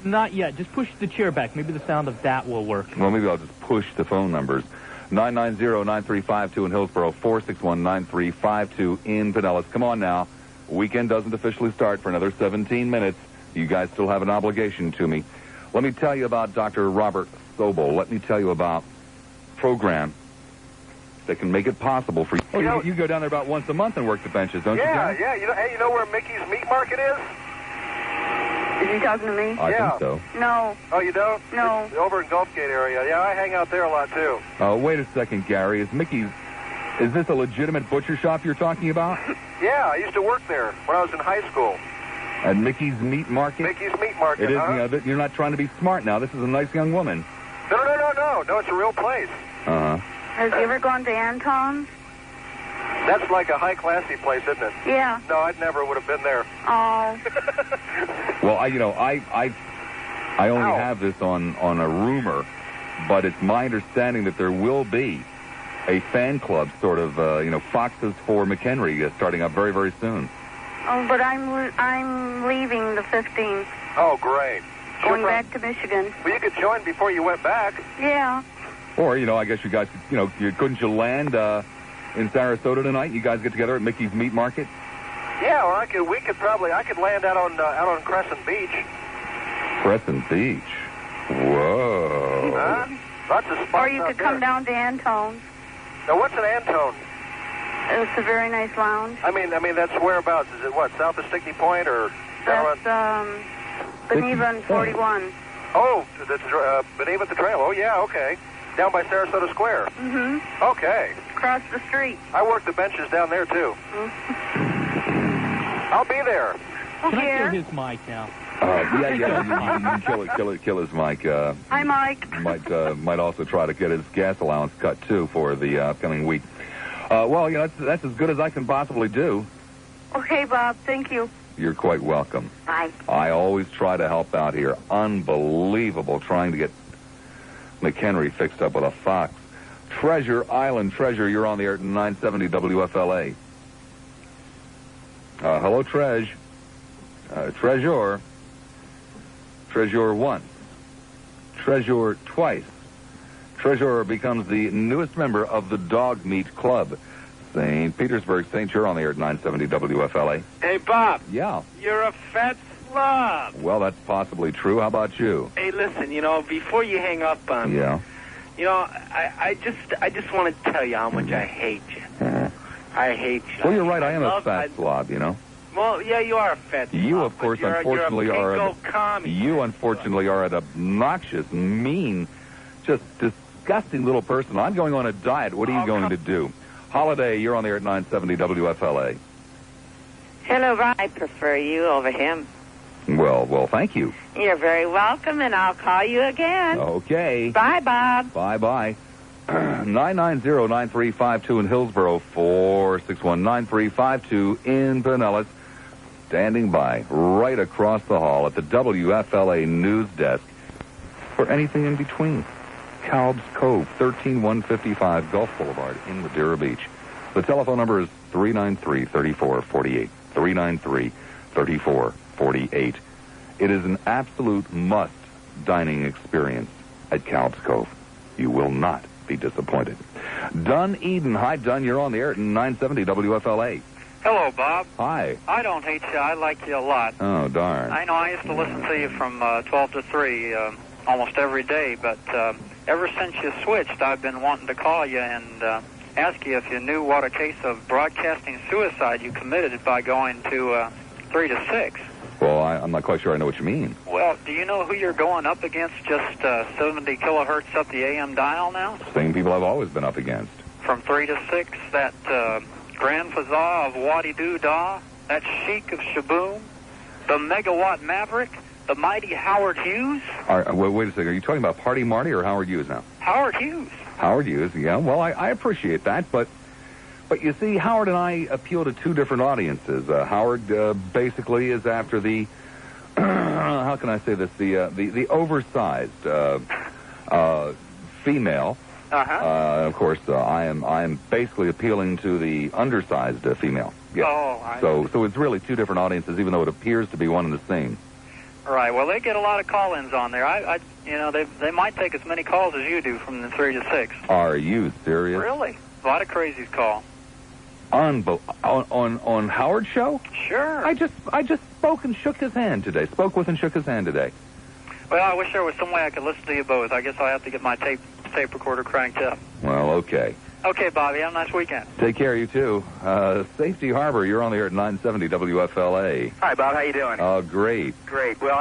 [SPEAKER 4] Not yet. Just push the chair back. Maybe the sound of that will work.
[SPEAKER 1] Well, maybe I'll just push the phone numbers. 990-9352 in Hillsborough, 461-9352 in Pinellas. Come on now. Weekend doesn't officially start for another 17 minutes. You guys still have an obligation to me. Let me tell you about Dr. Robert Sobel. Let me tell you about program that can make it possible for you. Oh, you go down there about once a month and work the benches, don't you?
[SPEAKER 22] Yeah. You know where Mickey's Meat Market is?
[SPEAKER 5] Is he talking to me?
[SPEAKER 1] I think so.
[SPEAKER 5] No.
[SPEAKER 22] Oh, you don't?
[SPEAKER 5] No.
[SPEAKER 22] It's over in Gulfgate area. Yeah, I hang out there a lot, too.
[SPEAKER 1] Oh, wait a second, Gary. Is this a legitimate butcher shop you're talking about?
[SPEAKER 22] Yeah, I used to work there when I was in high school.
[SPEAKER 1] At Mickey's Meat Market?
[SPEAKER 22] Mickey's Meat Market,
[SPEAKER 1] It is, you're not trying to be smart now. This is a nice young woman.
[SPEAKER 22] No, it's a real place.
[SPEAKER 1] Uh-huh.
[SPEAKER 5] Has he ever gone to Anton's?
[SPEAKER 22] That's like a high-classy place, isn't it?
[SPEAKER 5] Yeah.
[SPEAKER 22] No, I never would have been there.
[SPEAKER 5] Oh.
[SPEAKER 1] Well, I only have this on a rumor, but it's my understanding that there will be a fan club, sort of, Foxes for McHenry, starting up very, very soon.
[SPEAKER 5] Oh, but I'm leaving the 15th.
[SPEAKER 22] Oh, great.
[SPEAKER 5] Going back to Michigan.
[SPEAKER 22] Well, you could join before you went back.
[SPEAKER 5] Yeah.
[SPEAKER 1] Or, I guess you guys, couldn't you land in Sarasota tonight? You guys get together at Mickey's Meat Market?
[SPEAKER 22] Yeah, or I could land out on Crescent Beach.
[SPEAKER 1] Crescent Beach? Whoa.
[SPEAKER 22] Lots of spots.
[SPEAKER 5] Or you could come down to Antone's.
[SPEAKER 22] Now, what's an Antone?
[SPEAKER 5] It's a very nice lounge.
[SPEAKER 22] I mean, that's whereabouts? Is it what, south of Stickney Point or
[SPEAKER 5] down on... Beneva and 41.
[SPEAKER 22] Oh, Beneva at the trail. Oh, yeah, okay. Down by Sarasota Square.
[SPEAKER 5] Mm-hmm.
[SPEAKER 22] Okay.
[SPEAKER 5] Across the street.
[SPEAKER 22] I work the benches down there, too. I'll be there.
[SPEAKER 4] Can I kill his mic now?
[SPEAKER 1] Yeah, you can kill his mic.
[SPEAKER 5] Hi, Mike.
[SPEAKER 1] Might also try to get his gas allowance cut, too, for the upcoming week. Well, that's as good as I can possibly do.
[SPEAKER 5] Okay, Bob. Thank you.
[SPEAKER 1] You're quite welcome.
[SPEAKER 5] Bye.
[SPEAKER 1] I always try to help out here. Unbelievable trying to get McHenry fixed up with a Fox. Treasure Island, you're on the air at 970 WFLA. Hello, Treasure. Treasure once. Treasure twice. Treasure becomes the newest member of the Dog Meat Club. St. Petersburg, St. You're on the air at 970 WFLA.
[SPEAKER 13] Hey, Bob.
[SPEAKER 1] Yeah.
[SPEAKER 13] You're a fat slob.
[SPEAKER 1] Well, that's possibly true. How about you?
[SPEAKER 13] Hey, listen, before you hang up on me, I just want to tell you how much I hate you. I hate you.
[SPEAKER 1] Well, you're right. I am a fat slob,
[SPEAKER 13] Well, yeah, you are a fat slob.
[SPEAKER 1] You, of course, unfortunately are an obnoxious, mean, just disgusting little person. I'm going on a diet. What are you going to do? Holiday, you're on the air at 970 WFLA.
[SPEAKER 17] Hello, Ron. I prefer you over him.
[SPEAKER 1] Well, thank you.
[SPEAKER 17] You're very welcome, and I'll call you again.
[SPEAKER 1] Okay.
[SPEAKER 17] Bye, Bob.
[SPEAKER 1] Bye-bye. 990-9352 in Hillsborough, 461-9352 in Pinellas. Standing by right across the hall at the WFLA news desk for anything in between. Calb's Cove, 13155 Gulf Boulevard in Madeira Beach. The telephone number is 393-3448. 393-3448. It is an absolute must dining experience at Calb's Cove. You will not be disappointed. Dunn Eden. Hi, Dunn. You're on the air at 970 WFLA.
[SPEAKER 8] Hello, Bob.
[SPEAKER 1] Hi.
[SPEAKER 8] I don't hate you. I like you a lot.
[SPEAKER 1] Oh, darn.
[SPEAKER 8] I know I used to listen to you from 12 to 3 almost every day, but ever since you switched, I've been wanting to call you and ask you if you knew what a case of broadcasting suicide you committed by going to 3 to 6.
[SPEAKER 1] Well, I'm not quite sure I know what you mean.
[SPEAKER 8] Well, do you know who you're going up against just 70 kilohertz up the AM dial now?
[SPEAKER 1] Same people I've always been up against.
[SPEAKER 8] From 3 to 6, that Grand Fazar of Waddy-Doo-Dah, that Sheik of Shaboom, the Megawatt Maverick, the mighty Howard Hughes.
[SPEAKER 1] Wait a second. Are you talking about Party Marty or Howard Hughes now?
[SPEAKER 8] Howard Hughes.
[SPEAKER 1] Howard Hughes, yeah. Well, I appreciate that, but you see, Howard and I appeal to two different audiences. Howard basically is after the, how can I say this, the oversized female. Of course, I am basically appealing to the undersized female. Yeah.
[SPEAKER 8] Oh,
[SPEAKER 1] so it's really two different audiences, even though it appears to be one and the same.
[SPEAKER 8] Right. Well, they get a lot of call-ins on there. They might take as many calls as you do from the 3 to 6.
[SPEAKER 1] Are you serious?
[SPEAKER 8] Really? A lot of crazies call.
[SPEAKER 1] On Howard's show?
[SPEAKER 8] Sure.
[SPEAKER 1] I just spoke and shook his hand today. Spoke with and shook his hand today.
[SPEAKER 8] Well, I wish there was some way I could listen to you both. I guess I'll have to get my tape recorder cranked up.
[SPEAKER 1] Well, okay.
[SPEAKER 8] Okay, Bobby. Have a nice weekend.
[SPEAKER 1] Take care, you too. Safety Harbor, you're on the air at 970 WFLA.
[SPEAKER 16] Hi, Bob. How you doing?
[SPEAKER 1] Oh, great.
[SPEAKER 16] Great. Well,